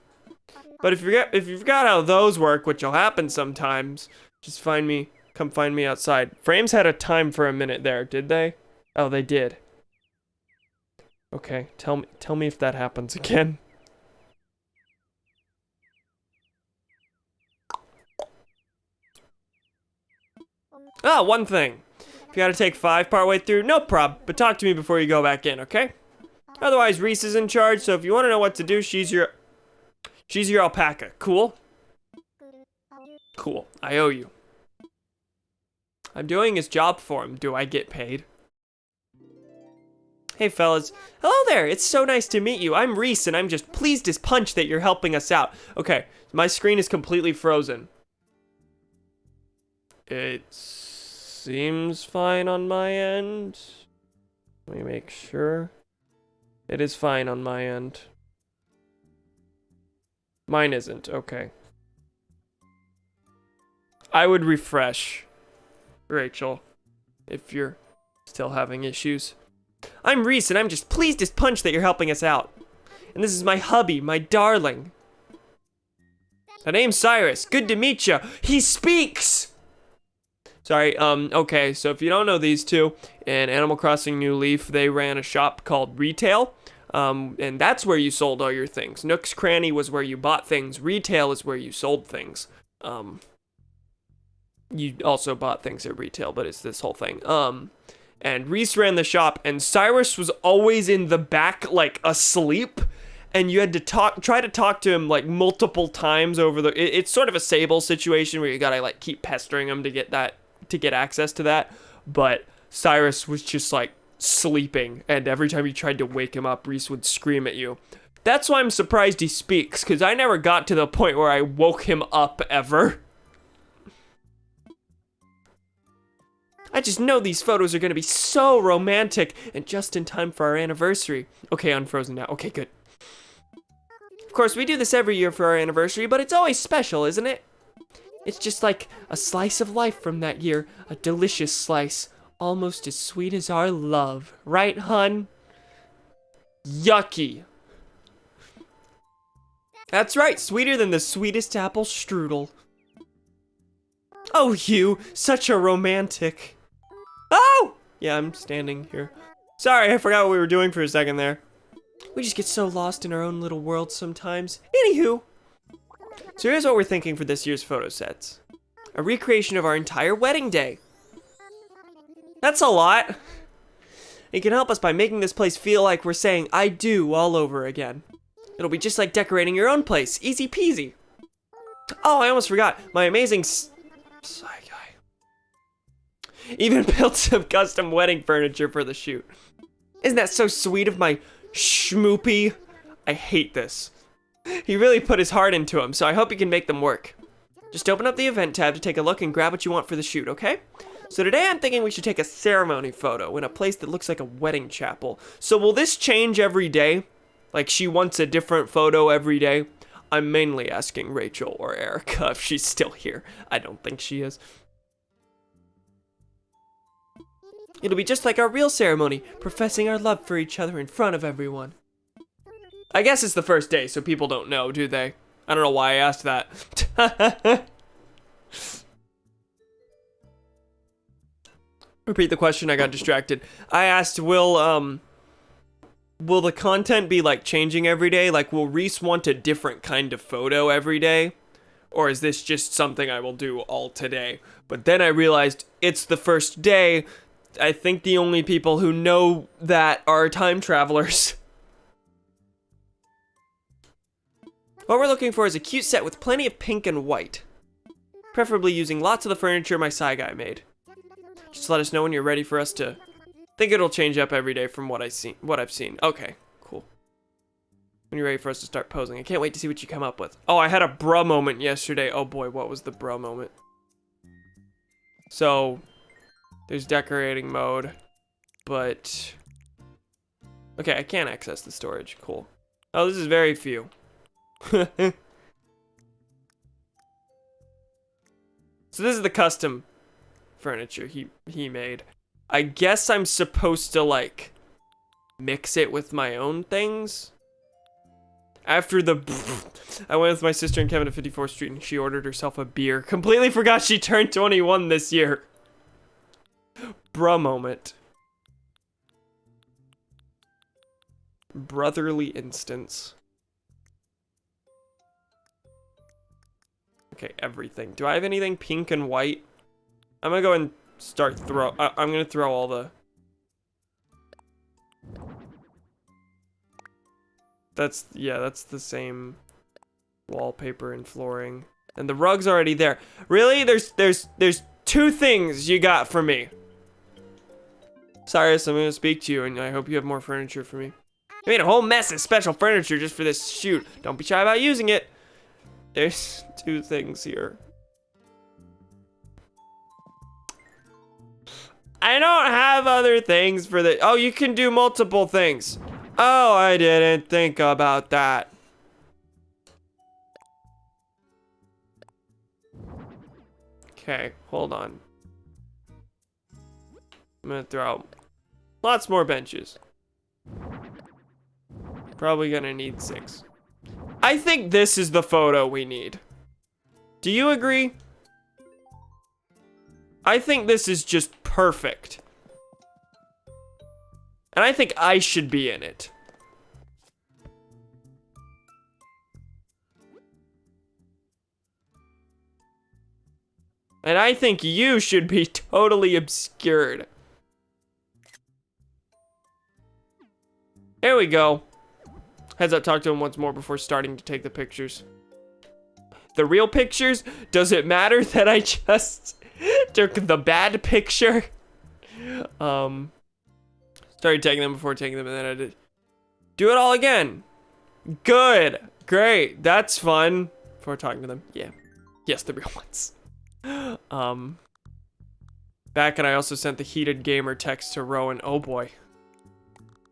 But if you forgot how those work, which will happen sometimes, just come find me outside. Frames had a time for a minute there, did they? Oh, they did. Okay, tell me if that happens again. One thing. If you gotta take 5 partway through, no prob, but talk to me before you go back in, okay? Otherwise, Reese is in charge, so if you want to know what to do, she's your alpaca. Cool? Cool. I owe you. I'm doing his job for him. Do I get paid? Hey, fellas. Hello there. It's so nice to meet you. I'm Reese, and I'm just pleased as punch that you're helping us out. Okay, my screen is completely frozen. It seems fine on my end. Let me make sure. It is fine on my end. Mine isn't. Okay. I would refresh, Rachel, if you're still having issues. I'm Reese, and I'm just pleased as punch that you're helping us out. And this is my hubby, my darling. The name's Cyrus. Good to meet you. He speaks! Sorry, okay, so if you don't know these two, in Animal Crossing New Leaf, they ran a shop called Retail. And that's where you sold all your things. Nook's Cranny was where you bought things. Retail is where you sold things. You also bought things at retail, but it's this whole thing. And Reese ran the shop, and Cyrus was always in the back, like, asleep, and you had to try to talk to him, like, multiple times over it's sort of a Sable situation where you gotta, like, keep pestering him to get access to that, but Cyrus was just, like, sleeping, and every time you tried to wake him up, Reese would scream at you. That's why I'm surprised he speaks, because I never got to the point where I woke him up, ever. I just know these photos are gonna be so romantic and just in time for our anniversary. Okay, unfrozen now. Okay, good. Of course, we do this every year for our anniversary, but it's always special, isn't it? It's just like a slice of life from that year. A delicious slice. Almost as sweet as our love. Right, hun? Yucky. That's right, sweeter than the sweetest apple strudel. Oh, Hugh, such a romantic. Oh! Yeah, I'm standing here. Sorry, I forgot what we were doing for a second there. We just get so lost in our own little world sometimes. Anywho. So here's what we're thinking for this year's photo sets. A recreation of our entire wedding day. That's a lot. It can help us by making this place feel like we're saying I do all over again. It'll be just like decorating your own place. Easy peasy. Oh, I almost forgot. My amazing Psy guy even built some custom wedding furniture for the shoot. Isn't that so sweet of my schmoopy? I hate this. He really put his heart into them, so I hope you can make them work. Just open up the event tab to take a look and grab what you want for the shoot, okay? So today I'm thinking we should take a ceremony photo in a place that looks like a wedding chapel. So will this change every day? Like she wants a different photo every day? I'm mainly asking Rachel or Erica if she's still here. I don't think she is. It'll be just like our real ceremony, professing our love for each other in front of everyone. I guess it's the first day, so people don't know, do they? I don't know why I asked that. Repeat the question, I got distracted. I asked, will the content be, like, changing every day? Like, will Reese want a different kind of photo every day? Or is this just something I will do all today? But then I realized it's the first day. I think the only people who know that are time travelers. What we're looking for is a cute set with plenty of pink and white. Preferably using lots of the furniture my Psy guy made. Just let us know when you're ready for us to... think it'll change up every day from what I've seen. Okay, cool. When you're ready for us to start posing. I can't wait to see what you come up with. Oh, I had a bruh moment yesterday. Oh boy, what was the bruh moment? So, there's decorating mode, but... okay, I can't access the storage. Cool. Oh, this is very few. So this is the custom furniture he made. I guess I'm supposed to, like, mix it with my own things. After the I went with my sister and Kevin to 54th Street and she ordered herself a beer. Completely forgot she turned 21 this year. Bruh moment. Brotherly instance. Okay, everything. Do I have anything pink and white? I'm gonna go and start I'm gonna throw all the... that's the same wallpaper and flooring. And the rug's already there. Really? There's two things you got for me. Cyrus, I'm gonna speak to you and I hope you have more furniture for me. I made a whole mess of special furniture just for this shoot. Don't be shy about using it. There's two things here. I don't have other things for the... oh, you can do multiple things. Oh, I didn't think about that. Okay, hold on. I'm gonna throw out lots more benches. Probably gonna need 6. I think this is the photo we need. Do you agree? I think this is just perfect. And I think I should be in it. And I think you should be totally obscured. There we go. Heads up, talk to him once more before starting to take the pictures. The real pictures? Does it matter that I just took the bad picture? Started taking them before taking them, and then I did. Do it all again. Good. Great. That's fun. Before talking to them. Yeah. Yes, the real ones. Back, and I also sent the heated gamer text to Rowan. Oh boy.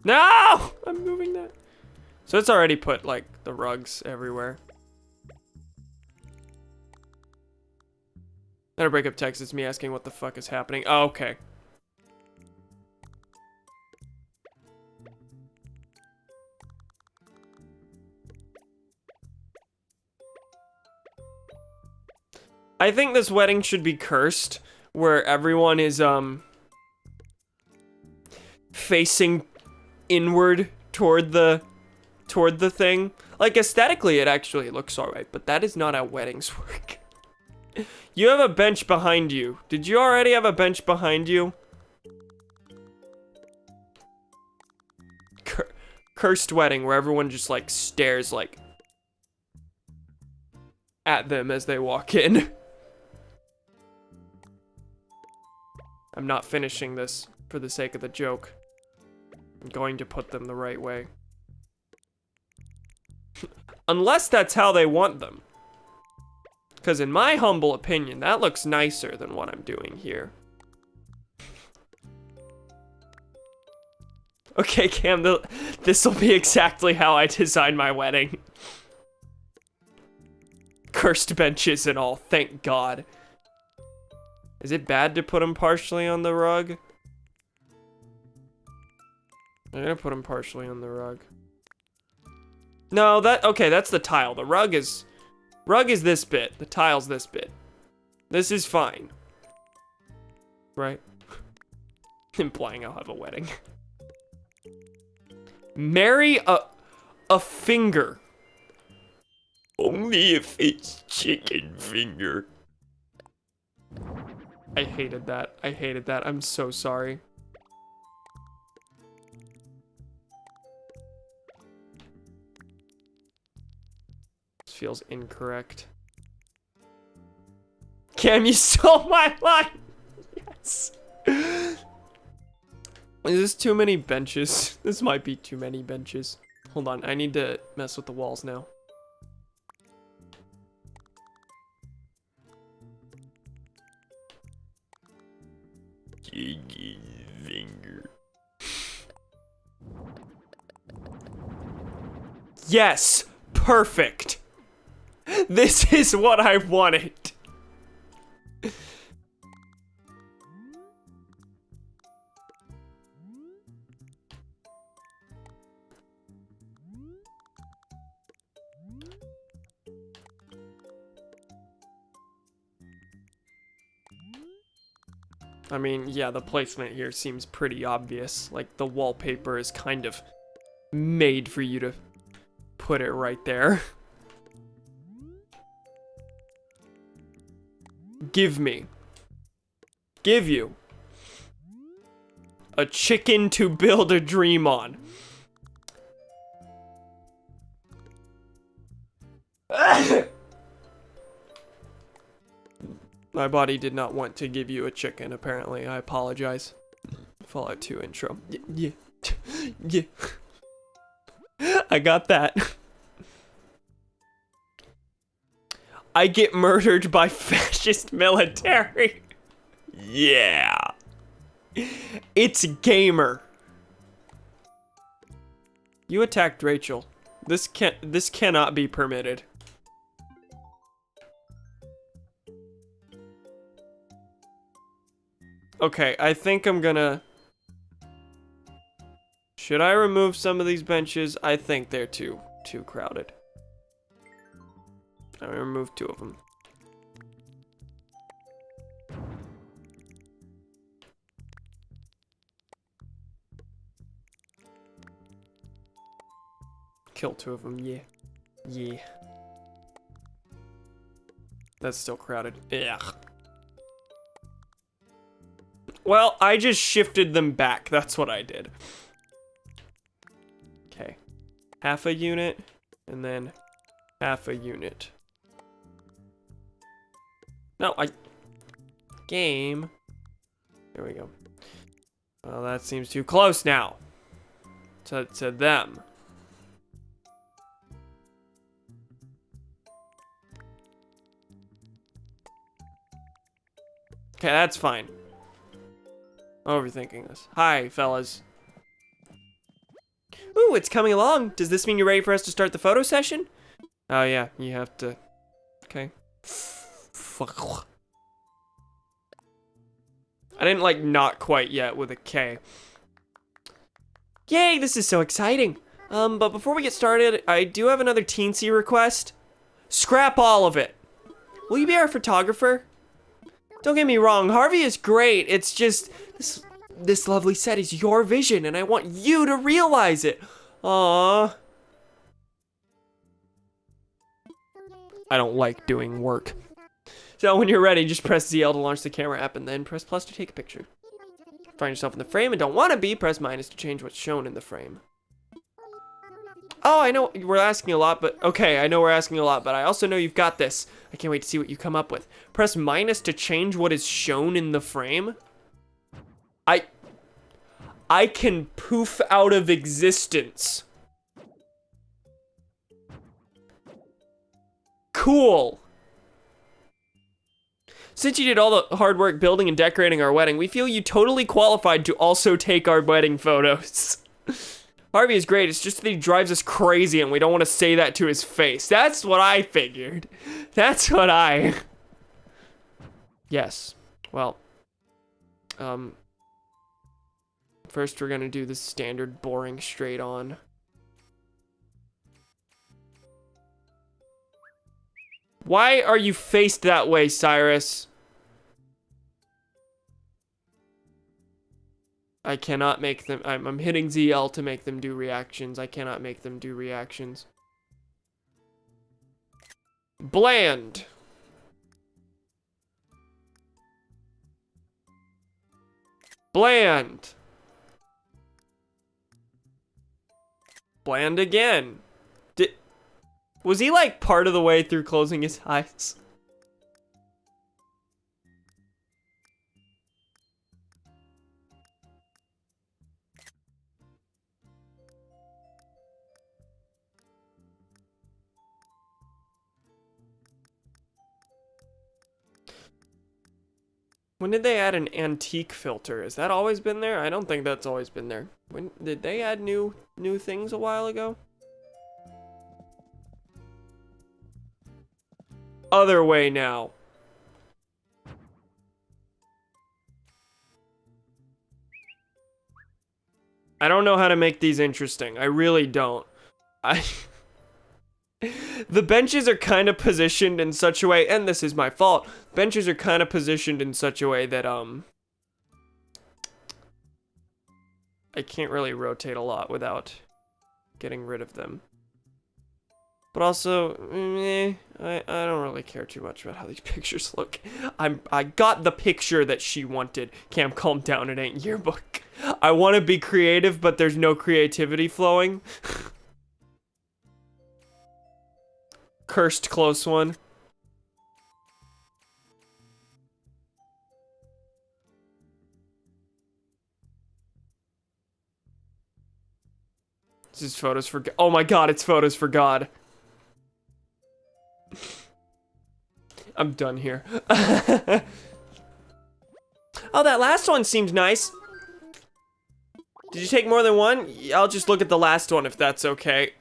No! I'm moving that. So it's already put, like, the rugs everywhere. Then a breakup text is me asking what the fuck is happening. Oh, okay. I think this wedding should be cursed, where everyone is, facing inward toward the thing. Like, aesthetically, it actually looks alright, but that is not how weddings work. You have a bench behind you. Did you already have a bench behind you? Cursed wedding, where everyone just, like, stares, like, at them as they walk in. I'm not finishing this for the sake of the joke. I'm going to put them the right way. Unless that's how they want them. Because in my humble opinion, that looks nicer than what I'm doing here. Okay, Cam, this will be exactly how I design my wedding. Cursed benches and all, thank God. Is it bad to put them partially on the rug? I'm gonna put them partially on the rug. No, okay, that's the tile. The rug is this bit. The tile's this bit. This is fine. Right? Implying I'll have a wedding. Marry a finger. Only if it's chicken finger. I hated that. I hated that. I'm so sorry. This feels incorrect. Cam, you stole my line! Yes! Is this too many benches? This might be too many benches. Hold on, I need to mess with the walls now. Finger. Yes! Perfect! This is what I wanted! I mean, yeah, the placement here seems pretty obvious. Like, the wallpaper is kind of made for you to put it right there. Give you a chicken to build a dream on. My body did not want to give you a chicken, apparently. I apologize. Fallout 2 intro. Yeah. Yeah. I got that. I get murdered by fascist military. Yeah. It's gamer. You attacked Rachel. This cannot be permitted. Okay, I think I'm gonna... Should I remove some of these benches? I think they're too crowded. I'm gonna remove 2 of them. Kill 2 of them, yeah. Yeah. That's still crowded. Ugh. Well, I just shifted them back. That's what I did. Okay. Half a unit, and then half a unit. No, game. There we go. Well, that seems too close now. To them. Okay, that's fine. Overthinking this. Hi, fellas. Ooh, it's coming along. Does this mean you're ready for us to start the photo session? Oh yeah, you have to. Okay. Fuck. I didn't like not quite yet with a K. Yay, this is so exciting. But before we get started, I do have another teensy request. Scrap all of it. Will you be our photographer? Don't get me wrong, Harvey is great. It's just, this lovely set is your vision, and I want you to realize it. Aww. I don't like doing work. So when you're ready, just press ZL to launch the camera app, and then press plus to take a picture. Find yourself in the frame and don't want to be, press minus to change what's shown in the frame. Oh, I know we're asking a lot, but okay, I know we're asking a lot, but I also know you've got this. I can't wait to see what you come up with. Press minus to change what is shown in the frame. I can poof out of existence. Cool. Since you did all the hard work building and decorating our wedding, we feel you totally qualified to also take our wedding photos. Harvey is great, it's just that he drives us crazy and we don't want to say that to his face. That's what I figured. That's what I... Yes. Well. First we're gonna do the standard boring straight on. Why are you faced that way, Cyrus? I cannot make them, I'm hitting ZL to make them do reactions. I cannot make them do reactions. Bland. Bland. Bland again. Was he like part of the way through closing his eyes? When did they add an antique filter? Has that always been there? I don't think that's always been there. When did they add new things a while ago? Other way now. I don't know how to make these interesting. I really don't. The benches are kind of positioned in such a way, and this is my fault. Benches are kind of positioned in such a way that, I can't really rotate a lot without getting rid of them. But also, I don't really care too much about how these pictures look. I got the picture that she wanted. Cam, calm down, it ain't yearbook. I want to be creative, but there's no creativity flowing. Cursed close one. This is photos for God. Oh my God, it's photos for God. I'm done here. Oh, that last one seemed nice. Did you take more than one? I'll just look at the last one if that's okay.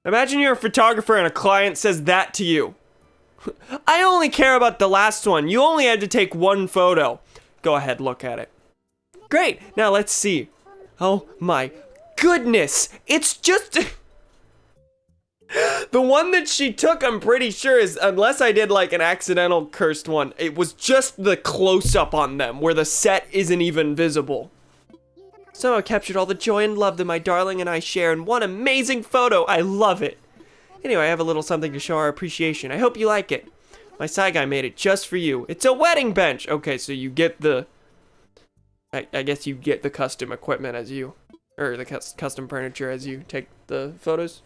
Imagine you're a photographer and a client says that to you. I only care about the last one. You only had to take one photo. Go ahead, look at it. Great, now let's see. Oh my goodness, it's just... The one that she took, I'm pretty sure is, unless I did like an accidental cursed one, it was just the close-up on them where the set isn't even visible. So I captured all the joy and love that my darling and I share in one amazing photo. I love it. Anyway, I have a little something to show our appreciation. I hope you like it. My side guy made it just for you. It's a wedding bench. Okay, so you get the... I guess you get the custom equipment as you... Or the custom furniture as you take the photos.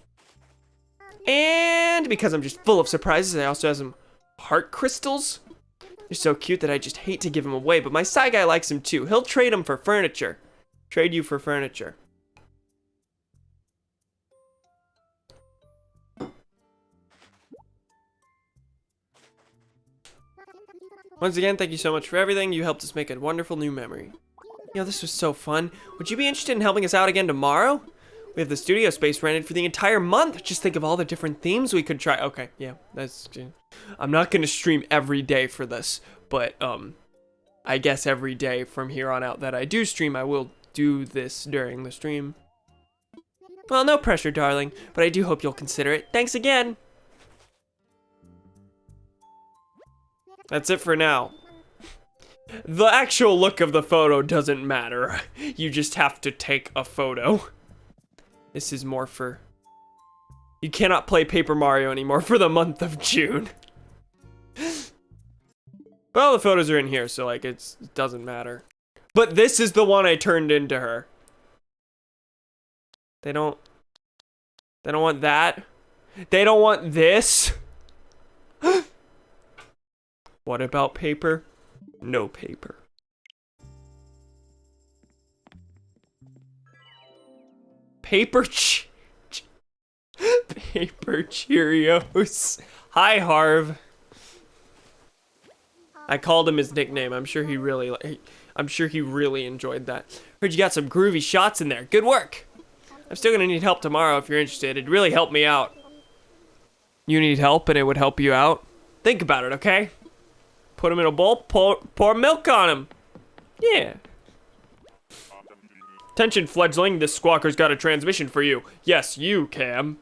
And because I'm just full of surprises, I also have some heart crystals. They're so cute that I just hate to give them away, but my side guy likes them too. He'll trade them for furniture. Trade you for furniture. Once again, thank you so much for everything. You helped us make a wonderful new memory. You know, this was so fun. Would you be interested in helping us out again tomorrow? We have the studio space rented for the entire month. Just think of all the different themes we could try. Okay, yeah, that's... I'm not going to stream every day for this, but I guess every day from here on out that I do stream, I will do this during the stream. Well, no pressure, darling, but I do hope you'll consider it. Thanks again! That's it for now. The actual look of the photo doesn't matter. You just have to take a photo. This is more for... You cannot play Paper Mario anymore for the month of June. Well, the photos are in here, so like it doesn't matter. But this is the one I turned into her. They don't want that. They don't want this. What about paper? No paper. Paper Paper Cheerios. Hi, Harv. I called him his nickname. I'm sure he really enjoyed that. Heard you got some groovy shots in there. Good work. I'm still gonna need help tomorrow if you're interested. It'd really help me out. You need help and it would help you out? Think about it, okay? Put him in a bowl, pour milk on him. Yeah. Attention, fledgling. This squawker's got a transmission for you. Yes, you, Cam.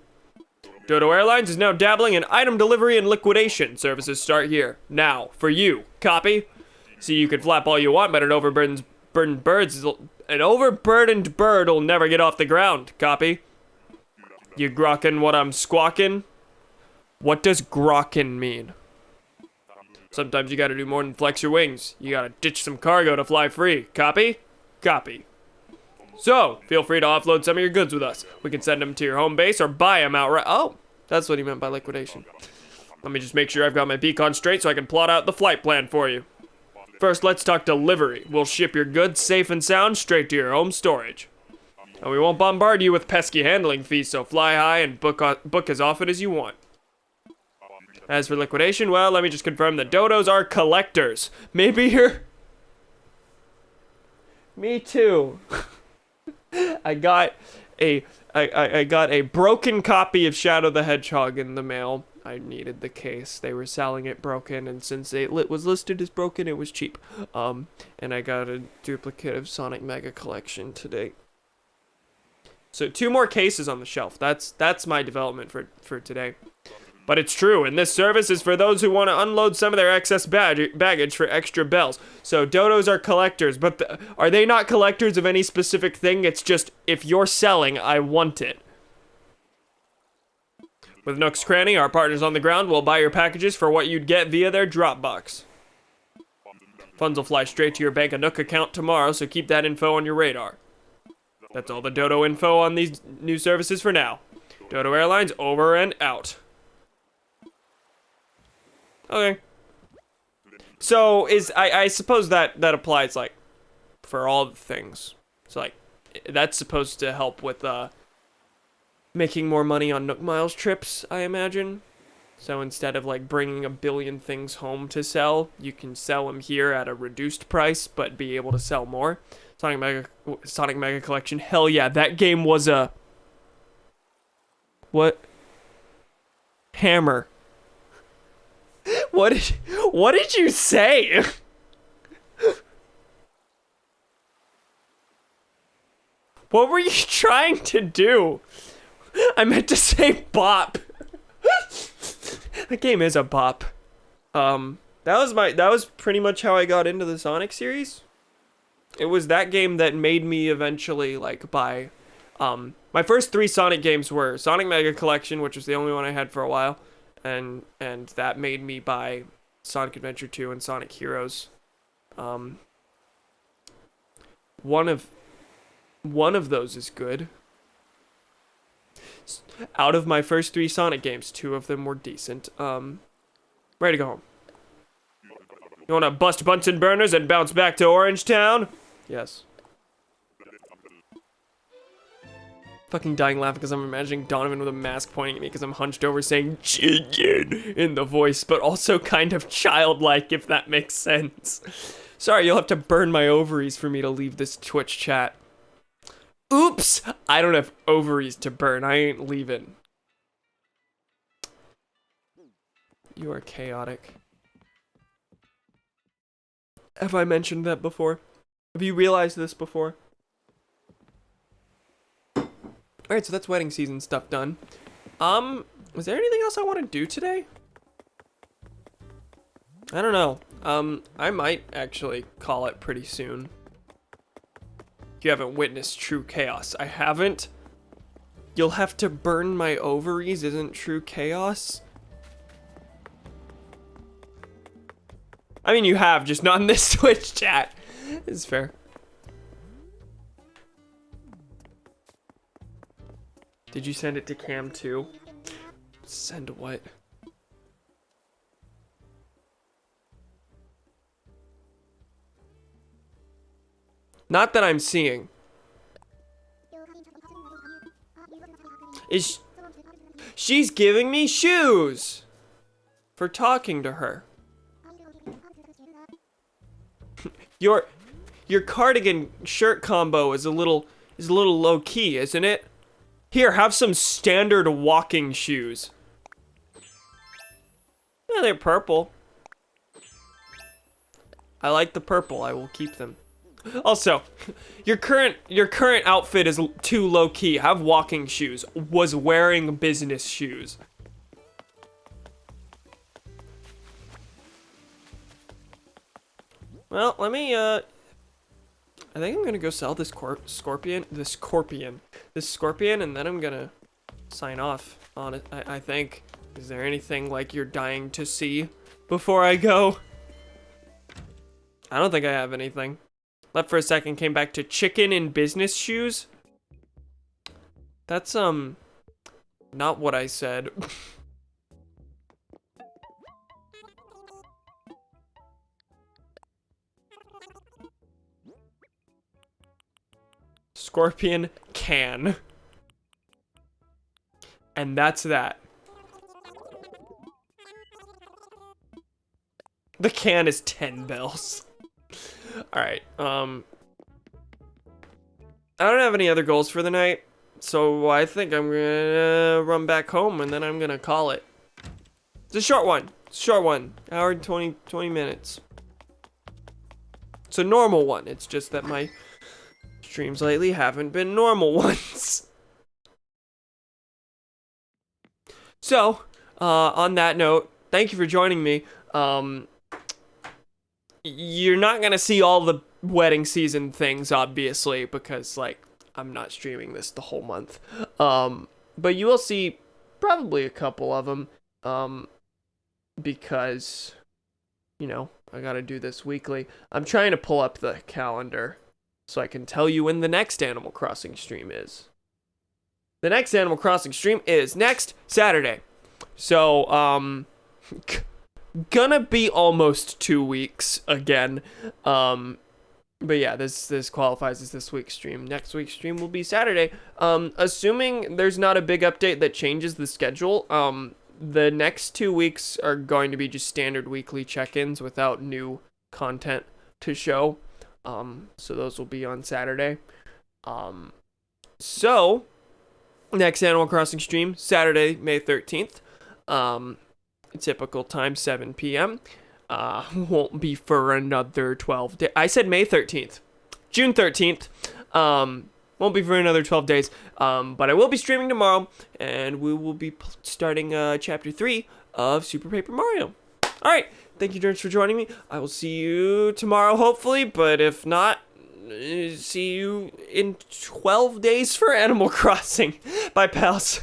Dodo Airlines is now dabbling in item delivery and liquidation. Services start here. Now, for you. Copy? See, you can flap all you want, but an overburdened bird will never get off the ground. Copy? You grokkin' what I'm squawking? What does grokkin' mean? Sometimes you gotta do more than flex your wings. You gotta ditch some cargo to fly free. Copy? Copy. So, feel free to offload some of your goods with us. We can send them to your home base or buy them outright. Oh, that's what he meant by liquidation. Let me just make sure I've got my beacon straight so I can plot out the flight plan for you. First, let's talk delivery. We'll ship your goods safe and sound straight to your home storage. And we won't bombard you with pesky handling fees, so fly high and book as often as you want. As for liquidation, well, let me just confirm that dodos are collectors. Maybe you're... Me too. I got a broken copy of Shadow the Hedgehog in the mail. I needed the case. They were selling it broken, and since it was listed as broken, it was cheap. And I got a duplicate of Sonic Mega Collection today. So 2 more cases on the shelf. That's my development for today. But it's true, and this service is for those who want to unload some of their excess baggage for extra bells. So dodos are collectors, but are they not collectors of any specific thing? It's just, if you're selling, I want it. With Nook's Cranny, our partners on the ground will buy your packages for what you'd get via their Dropbox. Funds will fly straight to your Bank of Nook account tomorrow, so keep that info on your radar. That's all the dodo info on these new services for now. Dodo Airlines over and out. Okay. So I suppose that applies like for all the things. So like that's supposed to help with making more money on Nook Miles trips, I imagine. So instead of like bringing a billion things home to sell, you can sell them here at a reduced price, but be able to sell more. Sonic Mega Collection. Hell yeah, that game was a what? Hammer. What did you say? What were you trying to do? I meant to say bop. That game is a bop. That was pretty much how I got into the Sonic series. It was that game that made me eventually like buy My first 3 Sonic games were Sonic Mega Collection, which was the only one I had for a while, and that made me buy Sonic Adventure 2 and Sonic Heroes. One of those is good. Out of my first 3 Sonic games, 2 of them were decent. Ready to go home. You wanna bust Bunsen burners and bounce back to Orangetown? Yes. Fucking dying laughing because I'm imagining Donovan with a mask pointing at me because I'm hunched over saying chicken in the voice, but also kind of childlike, if that makes sense. Sorry, you'll have to burn my ovaries for me to leave this Twitch chat. Oops! I don't have ovaries to burn. I ain't leaving. You are chaotic. Have I mentioned that before? Have you realized this before? Alright, so that's wedding season stuff done. Was there anything else I want to do today? I don't know. I might actually call it pretty soon. You haven't witnessed true chaos. I haven't. You'll have to burn my ovaries isn't true chaos. I mean, you have, just not in this Twitch chat. It's fair. Did you send it to Cam too? Send what? Not that I'm seeing. She's giving me shoes for talking to her. Your cardigan shirt combo is a little low key, isn't it? Here, have some standard walking shoes. Yeah, they're purple. I like the purple. I will keep them. Also, your current outfit is too low key. Have walking shoes. Was wearing business shoes. Well, let me I think I'm gonna go sell this scorpion, and then I'm gonna sign off on it. I think. Is there anything like you're dying to see before I go? I don't think I have anything. Left for a second, came back to chicken in business shoes. That's not what I said. Scorpion can. And that's that. The can is 10 bells. Alright, I don't have any other goals for the night, so I think I'm gonna run back home and then I'm gonna call it. It's a short one. Hour and 20 minutes. It's a normal one, it's just that my streams lately haven't been normal ones. So, on that note, thank you for joining me. You're not gonna see all the wedding season things, obviously, because, like, I'm not streaming this the whole month. But you will see probably a couple of them, because, you know, I gotta do this weekly. I'm trying to pull up the calendar so I can tell you when the next Animal Crossing stream is. The next Animal Crossing stream is next Saturday. So, gonna be almost 2 weeks again. But yeah, this qualifies as this week's stream. Next week's stream will be Saturday. Assuming there's not a big update that changes the schedule, the next 2 weeks are going to be just standard weekly check-ins without new content to show. So those will be on Saturday. So next Animal Crossing stream, Saturday, May 13th. Typical time, 7 p.m. Won't be for another 12 days. I said May 13th. June 13th. Won't be for another 12 days. But I will be streaming tomorrow, and we will be starting Chapter 3 of Super Paper Mario. Alright, thank you, Nerds, for joining me. I will see you tomorrow, hopefully, but if not, see you in 12 days for Animal Crossing. Bye, pals.